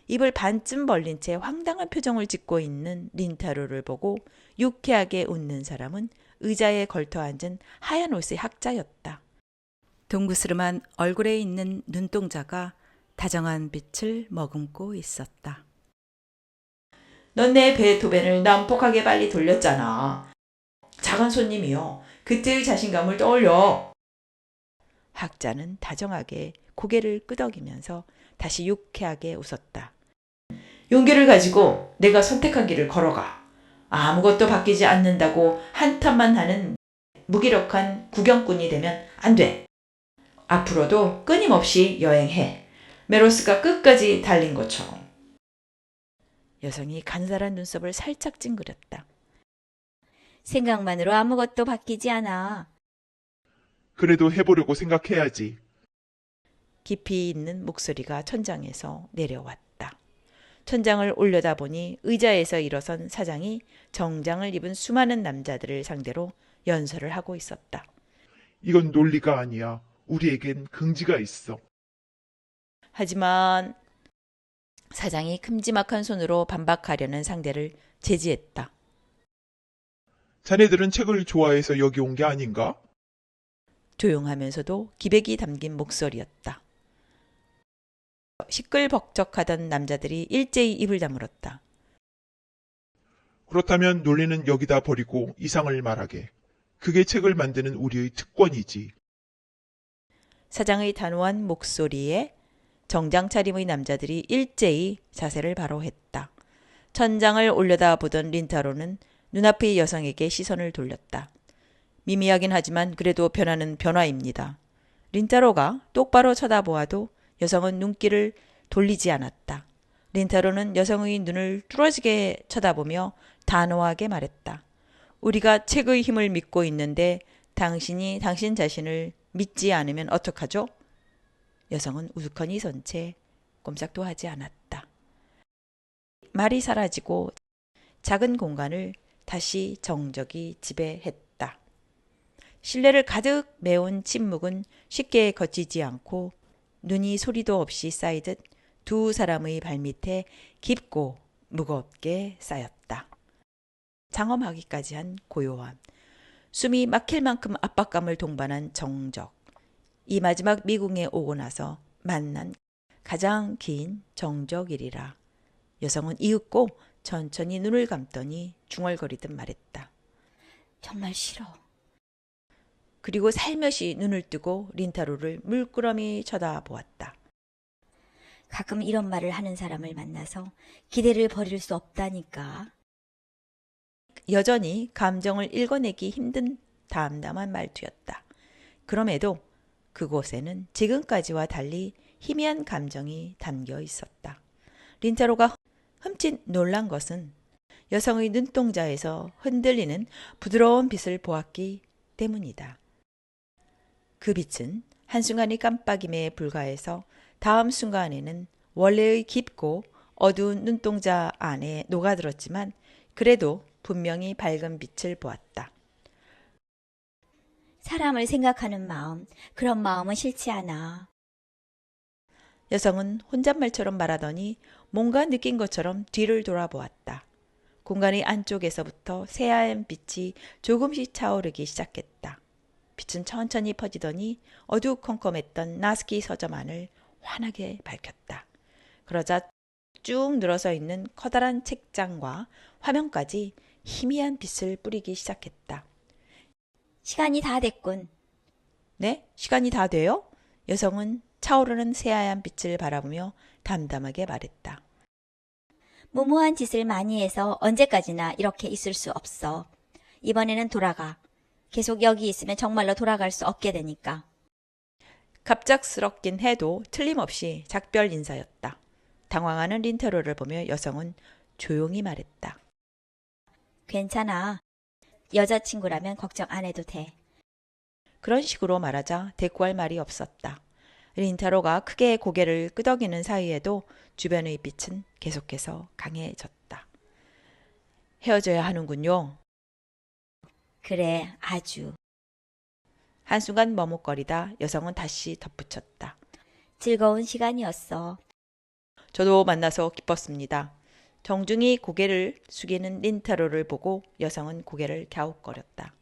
입을 반쯤 벌린 채 황당한 표정을 짓고 있는 린타로를 보고 유쾌하게 웃는 사람은 의자에 걸터 앉은 하얀 옷의 학자였다. 동그스름한 얼굴에 있는 눈동자가 다정한 빛을 머금고 있었다. 넌 내 베토벤을 난폭하게 빨리 돌렸잖아. 작은 손님이요, 그때의 자신감을 떠올려. 학자는 다정하게 고개를 끄덕이면서 다시 유쾌하게 웃었다. 용기를 가지고 내가 선택한 길을 걸어가. 아무것도 바뀌지 않는다고 한탄만 하는 무기력한 구경꾼이 되면 안 돼. 앞으로도 끊임없이 여행해. 메로스가 끝까지 달린 것처럼. 여성이 간살한 눈썹을 살짝 찡그렸다. 생각만으로 아무것도 바뀌지 않아. 그래도 해보려고 생각해야지. 깊이 있는 목소리가 천장에서 내려왔다. 천장을 올려다보니 의자에서 일어선 사장이 정장을 입은 수많은 남자들을 상대로 연설을 하고 있었다. 이건 논리가 아니야. 우리에겐 긍지가 있어. 하지만 사장이 큼지막한 손으로 반박하려는 상대를 제지했다. 자네들은 책을 좋아해서 여기 온 게 아닌가? 조용하면서도 기백이 담긴 목소리였다. 시끌벅적하던 남자들이 일제히 입을 다물었다. 그렇다면 논리는 여기다 버리고 이상을 말하게. 그게 책을 만드는 우리의 특권이지. 사장의 단호한 목소리에 정장 차림의 남자들이 일제히 자세를 바로 했다. 천장을 올려다보던 린타로는 눈앞의 여성에게 시선을 돌렸다. 미미하긴 하지만 그래도 변화는 변화입니다. 린타로가 똑바로 쳐다보아도 여성은 눈길을 돌리지 않았다. 린타로는 여성의 눈을 뚫어지게 쳐다보며 단호하게 말했다. 우리가 책의 힘을 믿고 있는데 당신이 당신 자신을 믿지 않으면 어떡하죠? 여성은 우두커니 선 채 꼼짝도 하지 않았다. 말이 사라지고 작은 공간을 다시 정적이 지배했다. 실내를 가득 메운 침묵은 쉽게 거치지 않고 눈이 소리도 없이 쌓이듯 두 사람의 발밑에 깊고 무겁게 쌓였다. 장엄하기까지 한 고요함, 숨이 막힐 만큼 압박감을 동반한 정적, 이 마지막 미궁에 오고 나서 만난 가장 긴 정적이리라. 여성은 이윽고 천천히 눈을 감더니 중얼거리듯 말했다. 정말 싫어. 그리고 살며시 눈을 뜨고 린타로를 물끄러미 쳐다보았다. 가끔 이런 말을 하는 사람을 만나서 기대를 버릴 수 없다니까. 여전히 감정을 읽어내기 힘든 담담한 말투였다. 그럼에도 그곳에는 지금까지와 달리 희미한 감정이 담겨 있었다. 린타로가 흠칫 놀란 것은 여성의 눈동자에서 흔들리는 부드러운 빛을 보았기 때문이다. 그 빛은 한순간의 깜빡임에 불과해서 다음 순간에는 원래의 깊고 어두운 눈동자 안에 녹아들었지만 그래도 분명히 밝은 빛을 보았다. 사람을 생각하는 마음, 그런 마음은 싫지 않아. 여성은 혼잣말처럼 말하더니 뭔가 느낀 것처럼 뒤를 돌아보았다. 공간의 안쪽에서부터 새하얀 빛이 조금씩 차오르기 시작했다. 빛은 천천히 퍼지더니 어두컴컴했던 나스키 서점 안을 환하게 밝혔다. 그러자 쭉 늘어서 있는 커다란 책장과 화면까지 희미한 빛을 뿌리기 시작했다. 시간이 다 됐군. 네? 시간이 다 돼요? 여성은 차오르는 새하얀 빛을 바라보며 담담하게 말했다. 무모한 짓을 많이 해서 언제까지나 이렇게 있을 수 없어. 이번에는 돌아가. 계속 여기 있으면 정말로 돌아갈 수 없게 되니까. 갑작스럽긴 해도 틀림없이 작별 인사였다. 당황하는 린타로를 보며 여성은 조용히 말했다. 괜찮아. 여자친구라면 걱정 안 해도 돼. 그런 식으로 말하자 대꾸할 말이 없었다. 린타로가 크게 고개를 끄덕이는 사이에도 주변의 빛은 계속해서 강해졌다. 헤어져야 하는군요. 그래, 아주. 한순간 머뭇거리다 여성은 다시 덧붙였다. 즐거운 시간이었어. 저도 만나서 기뻤습니다. 정중히 고개를 숙이는 린타로를 보고 여성은 고개를 갸웃거렸다.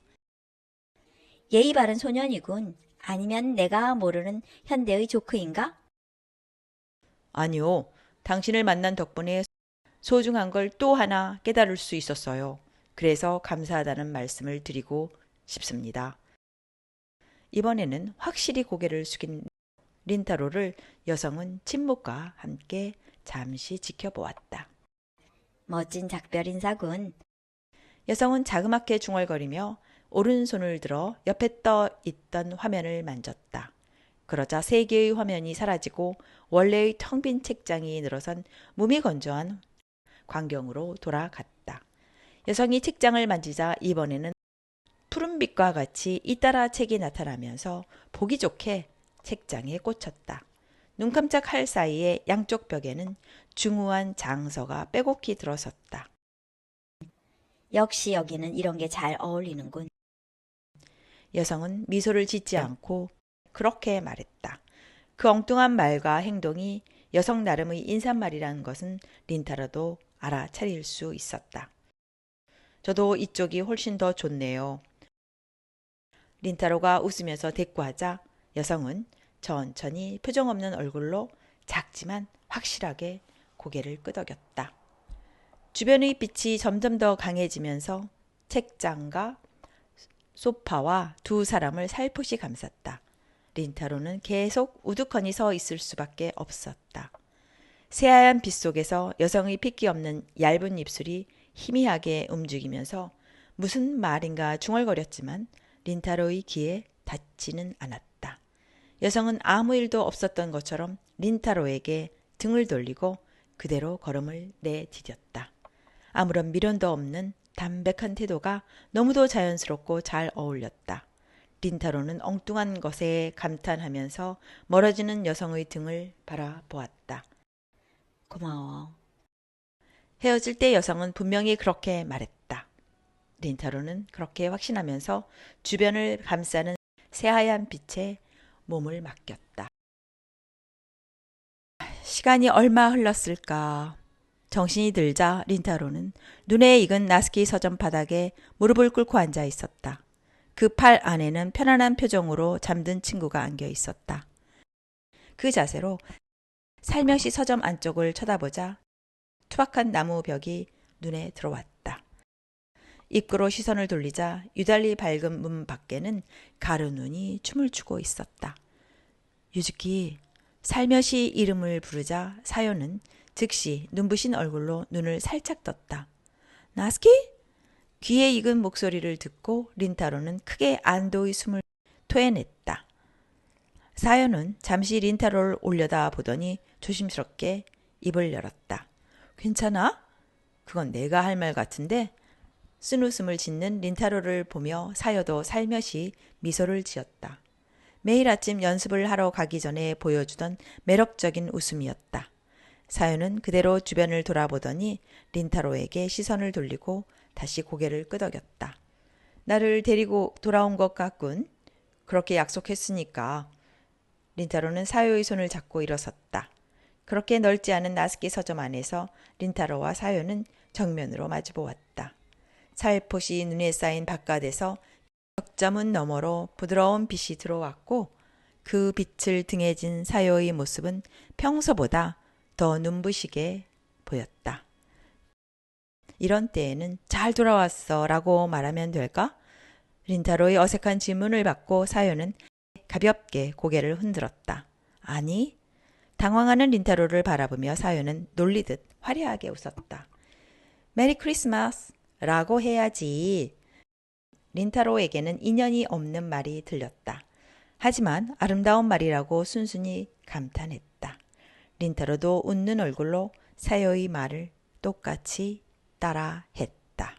예의 바른 소년이군. 아니면 내가 모르는 현대의 조크인가? 아니요. 당신을 만난 덕분에 소중한 걸 또 하나 깨달을 수 있었어요. 그래서 감사하다는 말씀을 드리고 싶습니다. 이번에는 확실히 고개를 숙인 린타로를 여성은 침묵과 함께 잠시 지켜보았다. 멋진 작별 인사군. 여성은 자그맣게 중얼거리며 오른손을 들어 옆에 떠 있던 화면을 만졌다. 그러자 세 개의 화면이 사라지고 원래의 텅 빈 책장이 늘어선 무미건조한 광경으로 돌아갔다. 여성이 책장을 만지자 이번에는 푸른빛과 같이 잇따라 책이 나타나면서 보기 좋게 책장에 꽂혔다. 눈 깜짝할 사이에 양쪽 벽에는 중후한 장서가 빼곡히 들어섰다. 역시 여기는 이런 게 잘 어울리는군. 여성은 미소를 짓지 않고 그렇게 말했다. 그 엉뚱한 말과 행동이 여성 나름의 인사말이라는 것은 린타로도 알아차릴 수 있었다. 저도 이쪽이 훨씬 더 좋네요. 린타로가 웃으면서 대꾸하자 여성은 천천히 표정 없는 얼굴로 작지만 확실하게 고개를 끄덕였다. 주변의 빛이 점점 더 강해지면서 책장과 소파와 두 사람을 살포시 감쌌다. 린타로는 계속 우두커니 서 있을 수밖에 없었다. 새하얀 빛 속에서 여성의 핏기 없는 얇은 입술이 희미하게 움직이면서 무슨 말인가 중얼거렸지만 린타로의 귀에 닿지는 않았다. 여성은 아무 일도 없었던 것처럼 린타로에게 등을 돌리고 그대로 걸음을 내디뎠다. 아무런 미련도 없는 담백한 태도가 너무도 자연스럽고 잘 어울렸다. 린타로는 엉뚱한 것에 감탄하면서 멀어지는 여성의 등을 바라보았다. 고마워. 헤어질 때 여성은 분명히 그렇게 말했다. 린타로는 그렇게 확신하면서 주변을 감싸는 새하얀 빛에 몸을 맡겼다. 시간이 얼마 흘렀을까. 정신이 들자 린타로는 눈에 익은 나스키 서점 바닥에 무릎을 꿇고 앉아 있었다. 그 팔 안에는 편안한 표정으로 잠든 친구가 안겨 있었다. 그 자세로 살며시 서점 안쪽을 쳐다보자 투박한 나무 벽이 눈에 들어왔다. 입구로 시선을 돌리자 유달리 밝은 문 밖에는 가르눈이 춤을 추고 있었다. 유즈키, 살며시 이름을 부르자 사요는 즉시 눈부신 얼굴로 눈을 살짝 떴다. 나스키? 귀에 익은 목소리를 듣고 린타로는 크게 안도의 숨을 토해냈다. 사요는 잠시 린타로를 올려다 보더니 조심스럽게 입을 열었다. 괜찮아? 그건 내가 할 말 같은데? 쓴 웃음을 짓는 린타로를 보며 사요도 살며시 미소를 지었다. 매일 아침 연습을 하러 가기 전에 보여주던 매력적인 웃음이었다. 사요는 그대로 주변을 돌아보더니 린타로에게 시선을 돌리고 다시 고개를 끄덕였다. 나를 데리고 돌아온 것 같군. 그렇게 약속했으니까. 린타로는 사요의 손을 잡고 일어섰다. 그렇게 넓지 않은 나스키 서점 안에서 린타로와 사요는 정면으로 마주보았다. 살포시 눈에 쌓인 바깥에서 벽자문 너머로 부드러운 빛이 들어왔고 그 빛을 등에 진 사요의 모습은 평소보다 더 눈부시게 보였다. 이런 때에는 잘 돌아왔어 라고 말하면 될까? 린타로의 어색한 질문을 받고 사요는 가볍게 고개를 흔들었다. 아니, 당황하는 린타로를 바라보며 사요는 놀리듯 화려하게 웃었다. 메리 크리스마스 라고 해야지. 린타로에게는 인연이 없는 말이 들렸다. 하지만 아름다운 말이라고 순순히 감탄했다. 린타로도 웃는 얼굴로 사요의 말을 똑같이 따라했다.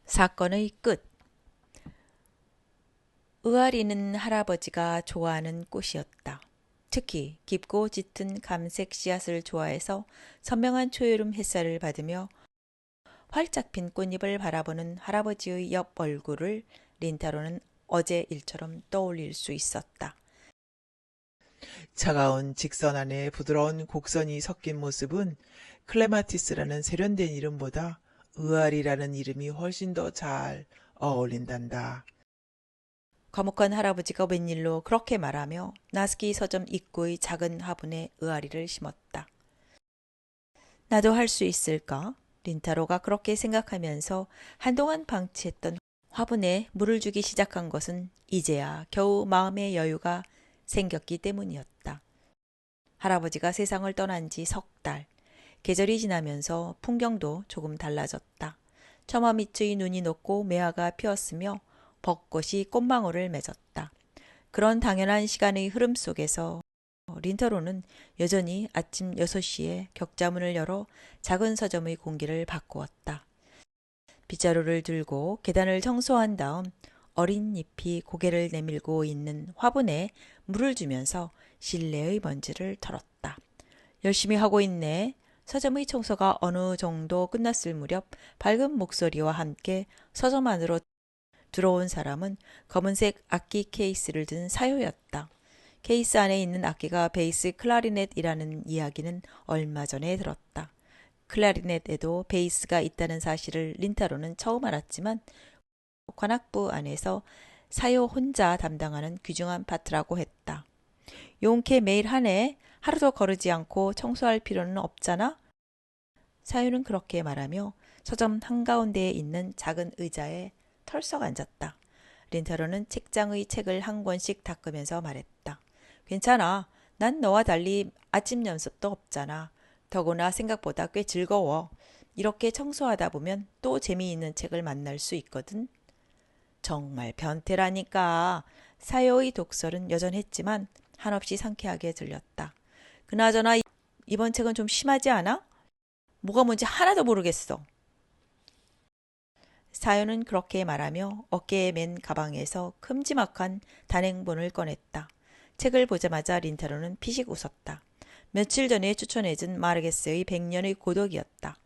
사건의 끝. 의아리는 할아버지가 좋아하는 꽃이었다. 특히 깊고 짙은 감색 씨앗을 좋아해서 선명한 초여름 햇살을 받으며 활짝 핀 꽃잎을 바라보는 할아버지의 옆 얼굴을 린타로는 어제 일처럼 떠올릴 수 있었다. 차가운 직선 안에 부드러운 곡선이 섞인 모습은 클레마티스라는 세련된 이름보다 의아리라는 이름이 훨씬 더 잘 어울린단다. 거목한 할아버지가 웬일로 그렇게 말하며 나스키 서점 입구의 작은 화분에 의아리를 심었다. 나도 할 수 있을까? 린타로가 그렇게 생각하면서 한동안 방치했던 화분에 물을 주기 시작한 것은 이제야 겨우 마음의 여유가 생겼기 때문이었다. 할아버지가 세상을 떠난 지 석 달. 계절이 지나면서 풍경도 조금 달라졌다. 처마 밑의 눈이 녹고 매화가 피었으며 벚꽃이 꽃망울을 맺었다. 그런 당연한 시간의 흐름 속에서 린타로는 여전히 아침 6시에 격자문을 열어 작은 서점의 공기를 바꾸었다. 빗자루를 들고 계단을 청소한 다음 어린 잎이 고개를 내밀고 있는 화분에 물을 주면서 실내의 먼지를 털었다. 열심히 하고 있네. 서점의 청소가 어느 정도 끝났을 무렵 밝은 목소리와 함께 서점 안으로 들어온 사람은 검은색 악기 케이스를 든 사요였다. 케이스 안에 있는 악기가 베이스 클라리넷이라는 이야기는 얼마 전에 들었다. 클라리넷에도 베이스가 있다는 사실을 린타로는 처음 알았지만 관악부 안에서 사요 혼자 담당하는 귀중한 파트라고 했다. 용케 매일 하네. 하루도 거르지 않고 청소할 필요는 없잖아. 사요는 그렇게 말하며 서점 한가운데에 있는 작은 의자에 털썩 앉았다. 린타로는 책장의 책을 한 권씩 닦으면서 말했다. 괜찮아. 난 너와 달리 아침 연습도 없잖아. 더구나 생각보다 꽤 즐거워. 이렇게 청소하다 보면 또 재미있는 책을 만날 수 있거든. 정말 변태라니까. 사요의 독설은 여전했지만 한없이 상쾌하게 들렸다. 그나저나 이번 책은 좀 심하지 않아? 뭐가 뭔지 하나도 모르겠어. 사요는 그렇게 말하며 어깨에 맨 가방에서 큼지막한 단행본을 꺼냈다. 책을 보자마자 린타로는 피식 웃었다. 며칠 전에 추천해준 마르게스의 100년의 고독이었다.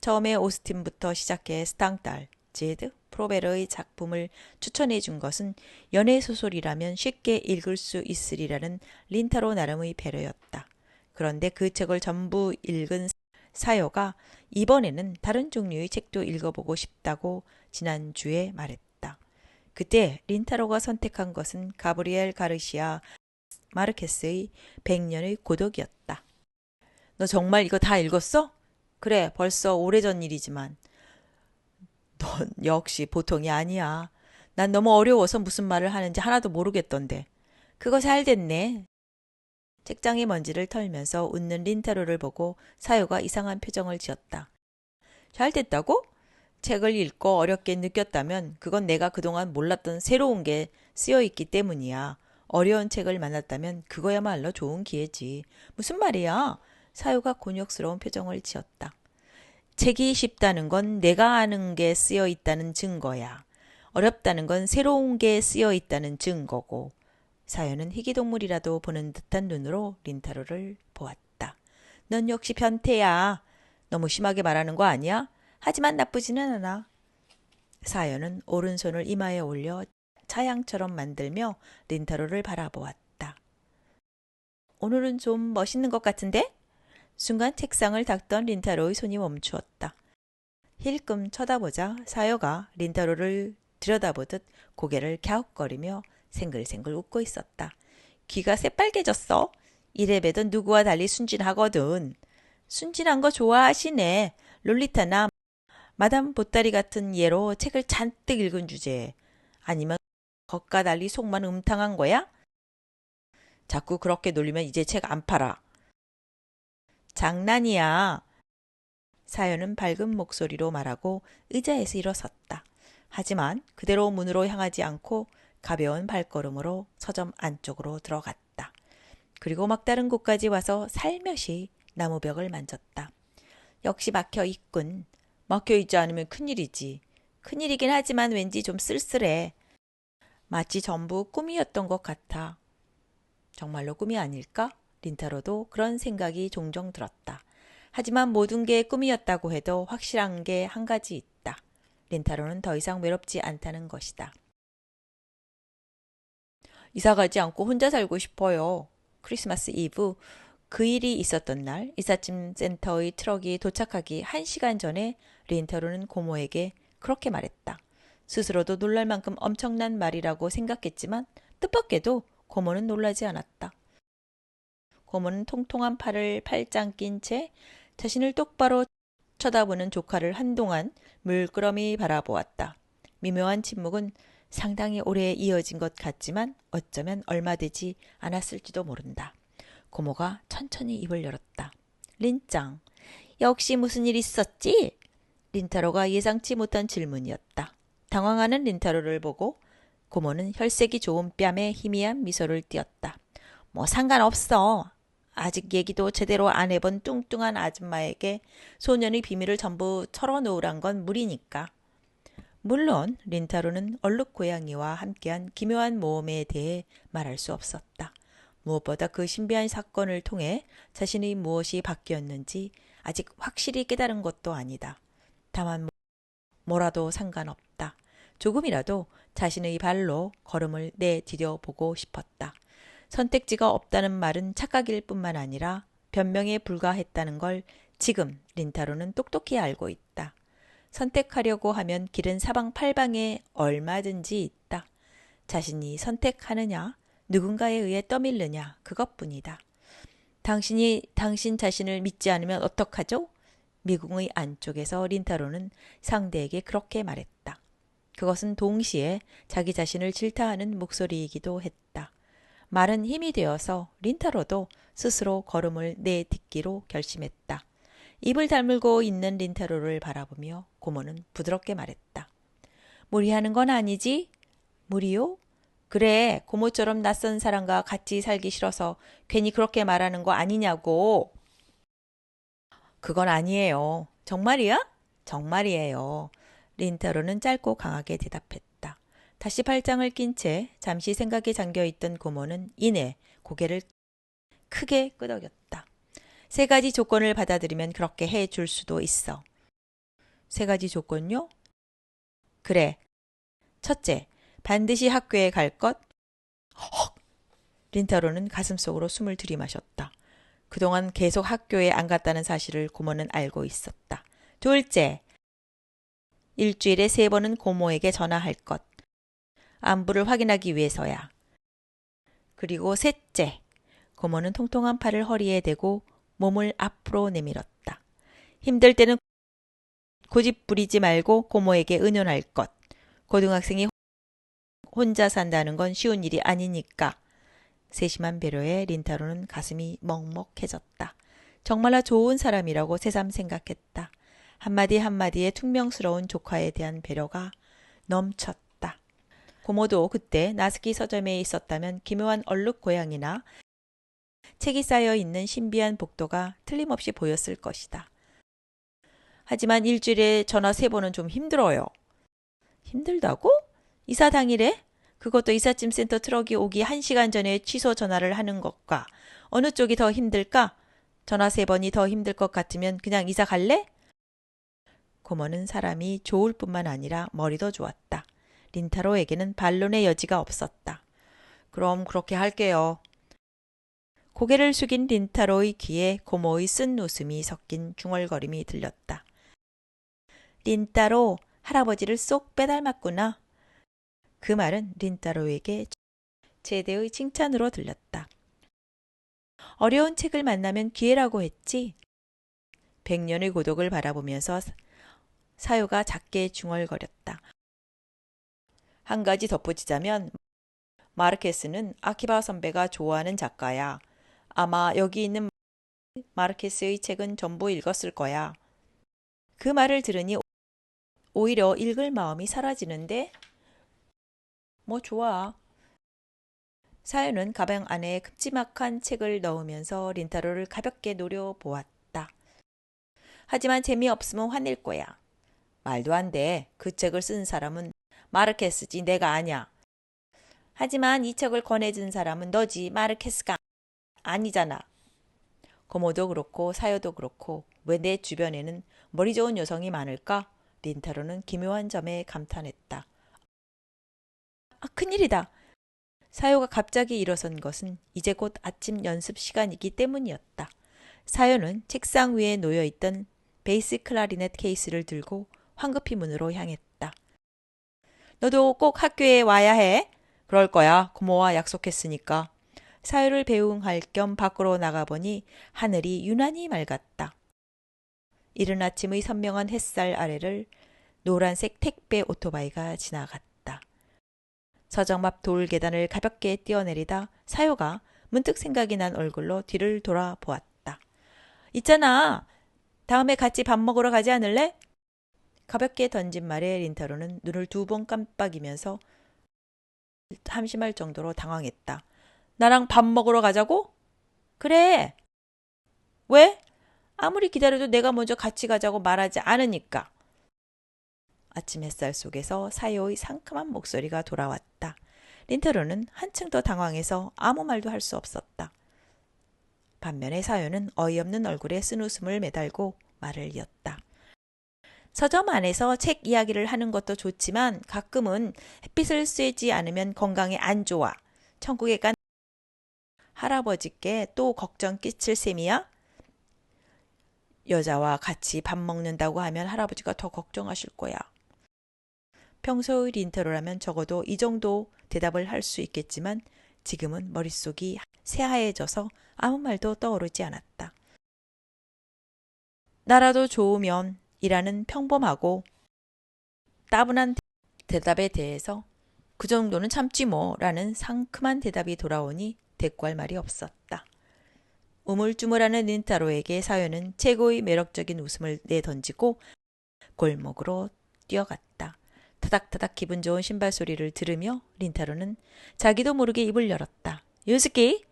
처음에 오스틴부터 시작해 스탕달, 제드, 프로베르의 작품을 추천해준 것은 연애소설이라면 쉽게 읽을 수 있으리라는 린타로 나름의 배려였다. 그런데 그 책을 전부 읽은 사요가 이번에는 다른 종류의 책도 읽어보고 싶다고 지난주에 말했다. 그때 린타로가 선택한 것은 가브리엘 가르시아 마르케스의 100년의 고독이었다. 너 정말 이거 다 읽었어? 그래, 벌써 오래전 일이지만. 넌 역시 보통이 아니야. 난 너무 어려워서 무슨 말을 하는지 하나도 모르겠던데. 그거 잘 됐네. 책장의 먼지를 털면서 웃는 린타로를 보고 사요가 이상한 표정을 지었다. 잘 됐다고? 책을 읽고 어렵게 느꼈다면 그건 내가 그동안 몰랐던 새로운 게 쓰여있기 때문이야. 어려운 책을 만났다면 그거야말로 좋은 기회지. 무슨 말이야? 사요가 곤욕스러운 표정을 지었다. 책이 쉽다는 건 내가 아는 게 쓰여 있다는 증거야. 어렵다는 건 새로운 게 쓰여 있다는 증거고. 사요는 희귀동물이라도 보는 듯한 눈으로 린타로를 보았다. 넌 역시 변태야. 너무 심하게 말하는 거 아니야? 하지만 나쁘지는 않아. 사요는 오른손을 이마에 올려 차양처럼 만들며 린타로를 바라보았다. 오늘은 좀 멋있는 것 같은데? 순간 책상을 닦던 린타로의 손이 멈추었다. 힐끔 쳐다보자 사요가 린타로를 들여다보듯 고개를 갸웃거리며 생글생글 웃고 있었다. 귀가 새빨개졌어. 이래봬도 누구와 달리 순진하거든. 순진한 거 좋아하시네. 롤리타나 마담 보따리 같은 예로 책을 잔뜩 읽은 주제에. 아니면 겉과 달리 속만 음탕한 거야? 자꾸 그렇게 놀리면 이제 책 안 팔아. 장난이야. 사연은 밝은 목소리로 말하고 의자에서 일어섰다. 하지만 그대로 문으로 향하지 않고 가벼운 발걸음으로 서점 안쪽으로 들어갔다. 그리고 막다른 곳까지 와서 살며시 나무벽을 만졌다. 역시 막혀 있군. 막혀 있지 않으면 큰일이지. 큰일이긴 하지만 왠지 좀 쓸쓸해. 마치 전부 꿈이었던 것 같아. 정말로 꿈이 아닐까? 린타로도 그런 생각이 종종 들었다. 하지만 모든 게 꿈이었다고 해도 확실한 게 한 가지 있다. 린타로는 더 이상 외롭지 않다는 것이다. 이사가지 않고 혼자 살고 싶어요. 크리스마스 이브 그 일이 있었던 날 이삿짐 센터의 트럭이 도착하기 1시간 전에 린타로는 고모에게 그렇게 말했다. 스스로도 놀랄 만큼 엄청난 말이라고 생각했지만 뜻밖에도 고모는 놀라지 않았다. 고모는 통통한 팔을 팔짱 낀 채 자신을 똑바로 쳐다보는 조카를 한동안 물끄러미 바라보았다. 미묘한 침묵은 상당히 오래 이어진 것 같지만 어쩌면 얼마 되지 않았을지도 모른다. 고모가 천천히 입을 열었다. 린짱, 역시 무슨 일 있었지? 린타로가 예상치 못한 질문이었다. 당황하는 린타로를 보고 고모는 혈색이 좋은 뺨에 희미한 미소를 띄었다. 뭐 상관없어. 아직 얘기도 제대로 안 해본 뚱뚱한 아줌마에게 소년의 비밀을 전부 털어놓으란 건 무리니까. 물론 린타로는 얼룩 고양이와 함께한 기묘한 모험에 대해 말할 수 없었다. 무엇보다 그 신비한 사건을 통해 자신의 무엇이 바뀌었는지 아직 확실히 깨달은 것도 아니다. 다만 뭐라도 상관없다. 조금이라도 자신의 발로 걸음을 내디뎌 보고 싶었다. 선택지가 없다는 말은 착각일 뿐만 아니라 변명에 불과했다는 걸 지금 린타로는 똑똑히 알고 있다. 선택하려고 하면 길은 사방팔방에 얼마든지 있다. 자신이 선택하느냐, 누군가에 의해 떠밀느냐, 그것뿐이다. 당신 자신을 믿지 않으면 어떡하죠? 미궁의 안쪽에서 린타로는 상대에게 그렇게 말했다. 그것은 동시에 자기 자신을 질타하는 목소리이기도 했다. 말은 힘이 되어서 린타로도 스스로 걸음을 내딛기로 결심했다. 입을 다물고 있는 린타로를 바라보며 고모는 부드럽게 말했다. 무리하는 건 아니지? 무리요? 그래, 고모처럼 낯선 사람과 같이 살기 싫어서 괜히 그렇게 말하는 거 아니냐고. 그건 아니에요. 정말이야? 정말이에요. 린타로는 짧고 강하게 대답했다. 다시 팔짱을 낀 채 잠시 생각에 잠겨있던 고모는 이내 고개를 크게 끄덕였다. 3가지 조건을 받아들이면 그렇게 해줄 수도 있어. 3가지 조건요? 그래. 첫째, 반드시 학교에 갈 것. 헉! 린타로는 가슴속으로 숨을 들이마셨다. 그동안 계속 학교에 안 갔다는 사실을 고모는 알고 있었다. 둘째, 일주일에 3번은 고모에게 전화할 것. 안부를 확인하기 위해서야. 그리고 셋째, 고모는 통통한 팔을 허리에 대고 몸을 앞으로 내밀었다. 힘들 때는 고집 부리지 말고 고모에게 의논할 것. 고등학생이 혼자 산다는 건 쉬운 일이 아니니까. 세심한 배려에 린타로는 가슴이 먹먹해졌다. 정말로 좋은 사람이라고 새삼 생각했다. 한마디 한마디에 퉁명스러운 조카에 대한 배려가 넘쳤다. 고모도 그때 나스키 서점에 있었다면 기묘한 얼룩 고양이나 책이 쌓여 있는 신비한 복도가 틀림없이 보였을 것이다. 하지만 일주일에 전화 3번은 좀 힘들어요. 힘들다고? 이사 당일에? 그것도 이삿짐 센터 트럭이 오기 1시간 전에 취소 전화를 하는 것과 어느 쪽이 더 힘들까? 전화 3번이 더 힘들 것 같으면 그냥 이사 갈래? 고모는 사람이 좋을 뿐만 아니라 머리도 좋았다. 린타로에게는 반론의 여지가 없었다. 그럼 그렇게 할게요. 고개를 숙인 린타로의 귀에 고모의 쓴 웃음이 섞인 중얼거림이 들렸다. 린타로, 할아버지를 쏙 빼닮았구나. 그 말은 린타로에게 제대의 칭찬으로 들렸다. 어려운 책을 만나면 기회라고 했지. 100년의 고독을 바라보면서 사요가 작게 중얼거렸다. 한 가지 덧붙이자면 마르케스는 아키바 선배가 좋아하는 작가야. 아마 여기 있는 마르케스의 책은 전부 읽었을 거야. 그 말을 들으니 오히려 읽을 마음이 사라지는데? 뭐 좋아. 사요는 가방 안에 큼지막한 책을 넣으면서 린타로를 가볍게 노려보았다. 하지만 재미없으면 화낼 거야. 말도 안 돼. 그 책을 쓴 사람은 마르케스지 내가 아냐. 하지만 이 책을 권해준 사람은 너지 마르케스가 아니잖아. 고모도 그렇고 사요도 그렇고 왜 내 주변에는 머리 좋은 여성이 많을까? 린타로는 기묘한 점에 감탄했다. 아, 큰일이다. 사요가 갑자기 일어선 것은 이제 곧 아침 연습 시간이기 때문이었다. 사요는 책상 위에 놓여있던 베이스 클라리넷 케이스를 들고 황급히 문으로 향했다. 너도 꼭 학교에 와야 해. 그럴 거야. 고모와 약속했으니까. 사요를 배웅할 겸 밖으로 나가보니 하늘이 유난히 맑았다. 이른 아침의 선명한 햇살 아래를 노란색 택배 오토바이가 지나갔다. 서점 앞 돌 계단을 가볍게 뛰어내리다 사요가 문득 생각이 난 얼굴로 뒤를 돌아보았다. 있잖아. 다음에 같이 밥 먹으러 가지 않을래? 가볍게 던진 말에 린타로는 눈을 2번 깜빡이면서 한심할 정도로 당황했다. 나랑 밥 먹으러 가자고? 그래. 왜? 아무리 기다려도 내가 먼저 같이 가자고 말하지 않으니까. 아침 햇살 속에서 사요의 상큼한 목소리가 돌아왔다. 린타로는 한층 더 당황해서 아무 말도 할 수 없었다. 반면에 사요는 어이없는 얼굴에 쓴웃음을 매달고 말을 이었다. 서점 안에서 책 이야기를 하는 것도 좋지만 가끔은 햇빛을 쐬지 않으면 건강에 안 좋아. 천국에 간 할아버지께 또 걱정 끼칠 셈이야? 여자와 같이 밥 먹는다고 하면 할아버지가 더 걱정하실 거야. 평소의 린타로라면 적어도 이 정도 대답을 할 수 있겠지만 지금은 머릿속이 새하얘져서 아무 말도 떠오르지 않았다. 나라도 좋으면 이라는 평범하고 따분한 대답에 대해서 그 정도는 참지 뭐라는 상큼한 대답이 돌아오니 대꾸할 말이 없었다. 우물쭈물하는 린타로에게 사요는 최고의 매력적인 웃음을 내던지고 골목으로 뛰어갔다. 타닥타닥 기분 좋은 신발 소리를 들으며 린타로는 자기도 모르게 입을 열었다. 유스키?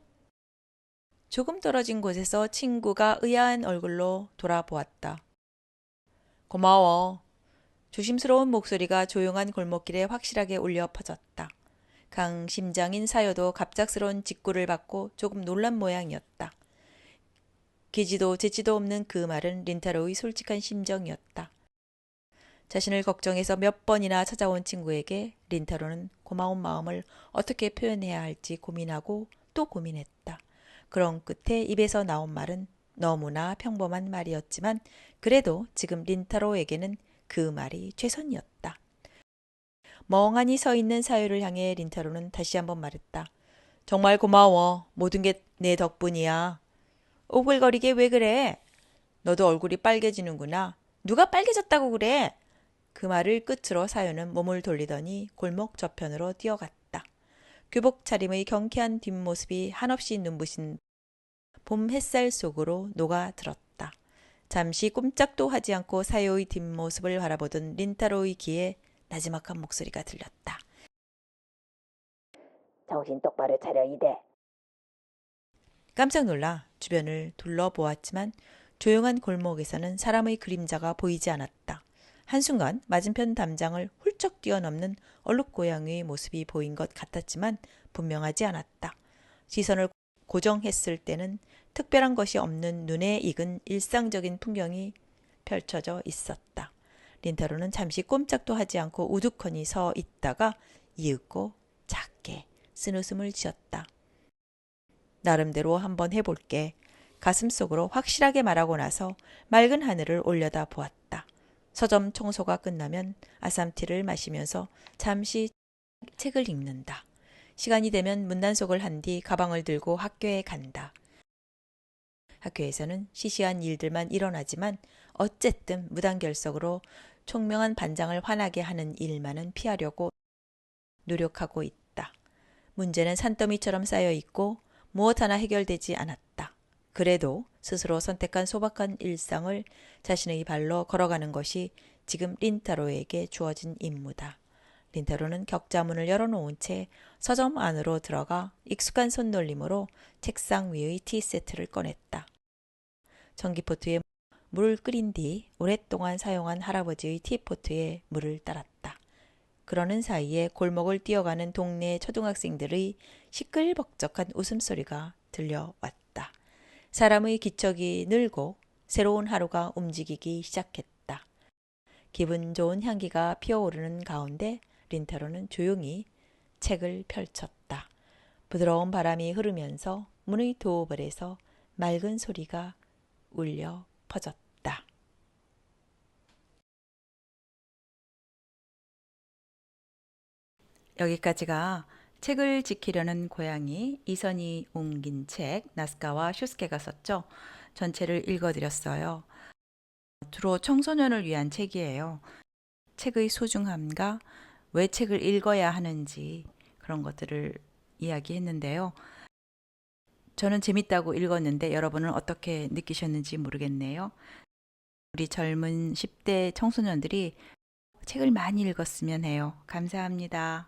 조금 떨어진 곳에서 친구가 의아한 얼굴로 돌아보았다. 고마워. 조심스러운 목소리가 조용한 골목길에 확실하게 울려 퍼졌다. 강심장인 사요도 갑작스러운 직구를 받고 조금 놀란 모양이었다. 기지도 재치도 없는 그 말은 린타로의 솔직한 심정이었다. 자신을 걱정해서 몇 번이나 찾아온 친구에게 린타로는 고마운 마음을 어떻게 표현해야 할지 고민하고 또 고민했다. 그런 끝에 입에서 나온 말은 너무나 평범한 말이었지만 그래도 지금 린타로에게는 그 말이 최선이었다. 멍하니 서 있는 사유를 향해 린타로는 다시 한번 말했다. 정말 고마워. 모든 게 내 덕분이야. 오글거리게 왜 그래? 너도 얼굴이 빨개지는구나. 누가 빨개졌다고 그래? 그 말을 끝으로 사유는 몸을 돌리더니 골목 저편으로 뛰어갔다. 교복 차림의 경쾌한 뒷모습이 한없이 눈부신 봄 햇살 속으로 녹아들었다. 잠시 꼼짝도 하지 않고 사유의 뒷모습을 바라보던 린타로의 귀에 나지막한 목소리가 들렸다. 정신 똑바로 차려 이대. 깜짝 놀라 주변을 둘러보았지만 조용한 골목에서는 사람의 그림자가 보이지 않았다. 한순간 맞은편 담장을 훌쩍 뛰어넘는 얼룩고양이의 모습이 보인 것 같았지만 분명하지 않았다. 시선을 고정했을 때는 특별한 것이 없는 눈에 익은 일상적인 풍경이 펼쳐져 있었다. 린타로는 잠시 꼼짝도 하지 않고 우두커니 서 있다가 이윽고 작게 쓴웃음을 지었다. 나름대로 한번 해볼게. 가슴속으로 확실하게 말하고 나서 맑은 하늘을 올려다 보았다. 서점 청소가 끝나면 아삼티를 마시면서 잠시 책을 읽는다. 시간이 되면 문단속을 한 뒤 가방을 들고 학교에 간다. 학교에서는 시시한 일들만 일어나지만 어쨌든 무단결석으로 총명한 반장을 화나게 하는 일만은 피하려고 노력하고 있다. 문제는 산더미처럼 쌓여 있고 무엇 하나 해결되지 않았다. 그래도 스스로 선택한 소박한 일상을 자신의 발로 걸어가는 것이 지금 린타로에게 주어진 임무다. 린타로는 격자문을 열어놓은 채 서점 안으로 들어가 익숙한 손놀림으로 책상 위의 티세트를 꺼냈다. 전기포트에 물을 끓인 뒤 오랫동안 사용한 할아버지의 티포트에 물을 따랐다. 그러는 사이에 골목을 뛰어가는 동네 초등학생들의 시끌벅적한 웃음소리가 들려왔다. 사람의 기척이 늘고 새로운 하루가 움직이기 시작했다. 기분 좋은 향기가 피어오르는 가운데 린타로는 조용히 책을 펼쳤다. 부드러운 바람이 흐르면서 문의 도어벨에서 맑은 소리가 울려 퍼졌다. 여기까지가 책을 지키려는 고양이 이선이 옮긴 책 나스카와 슈스케가 썼죠. 전체를 읽어드렸어요. 주로 청소년을 위한 책이에요. 책의 소중함과 왜 책을 읽어야 하는지 그런 것들을 이야기했는데요. 저는 재밌다고 읽었는데 여러분은 어떻게 느끼셨는지 모르겠네요. 우리 젊은 10대 청소년들이 책을 많이 읽었으면 해요. 감사합니다.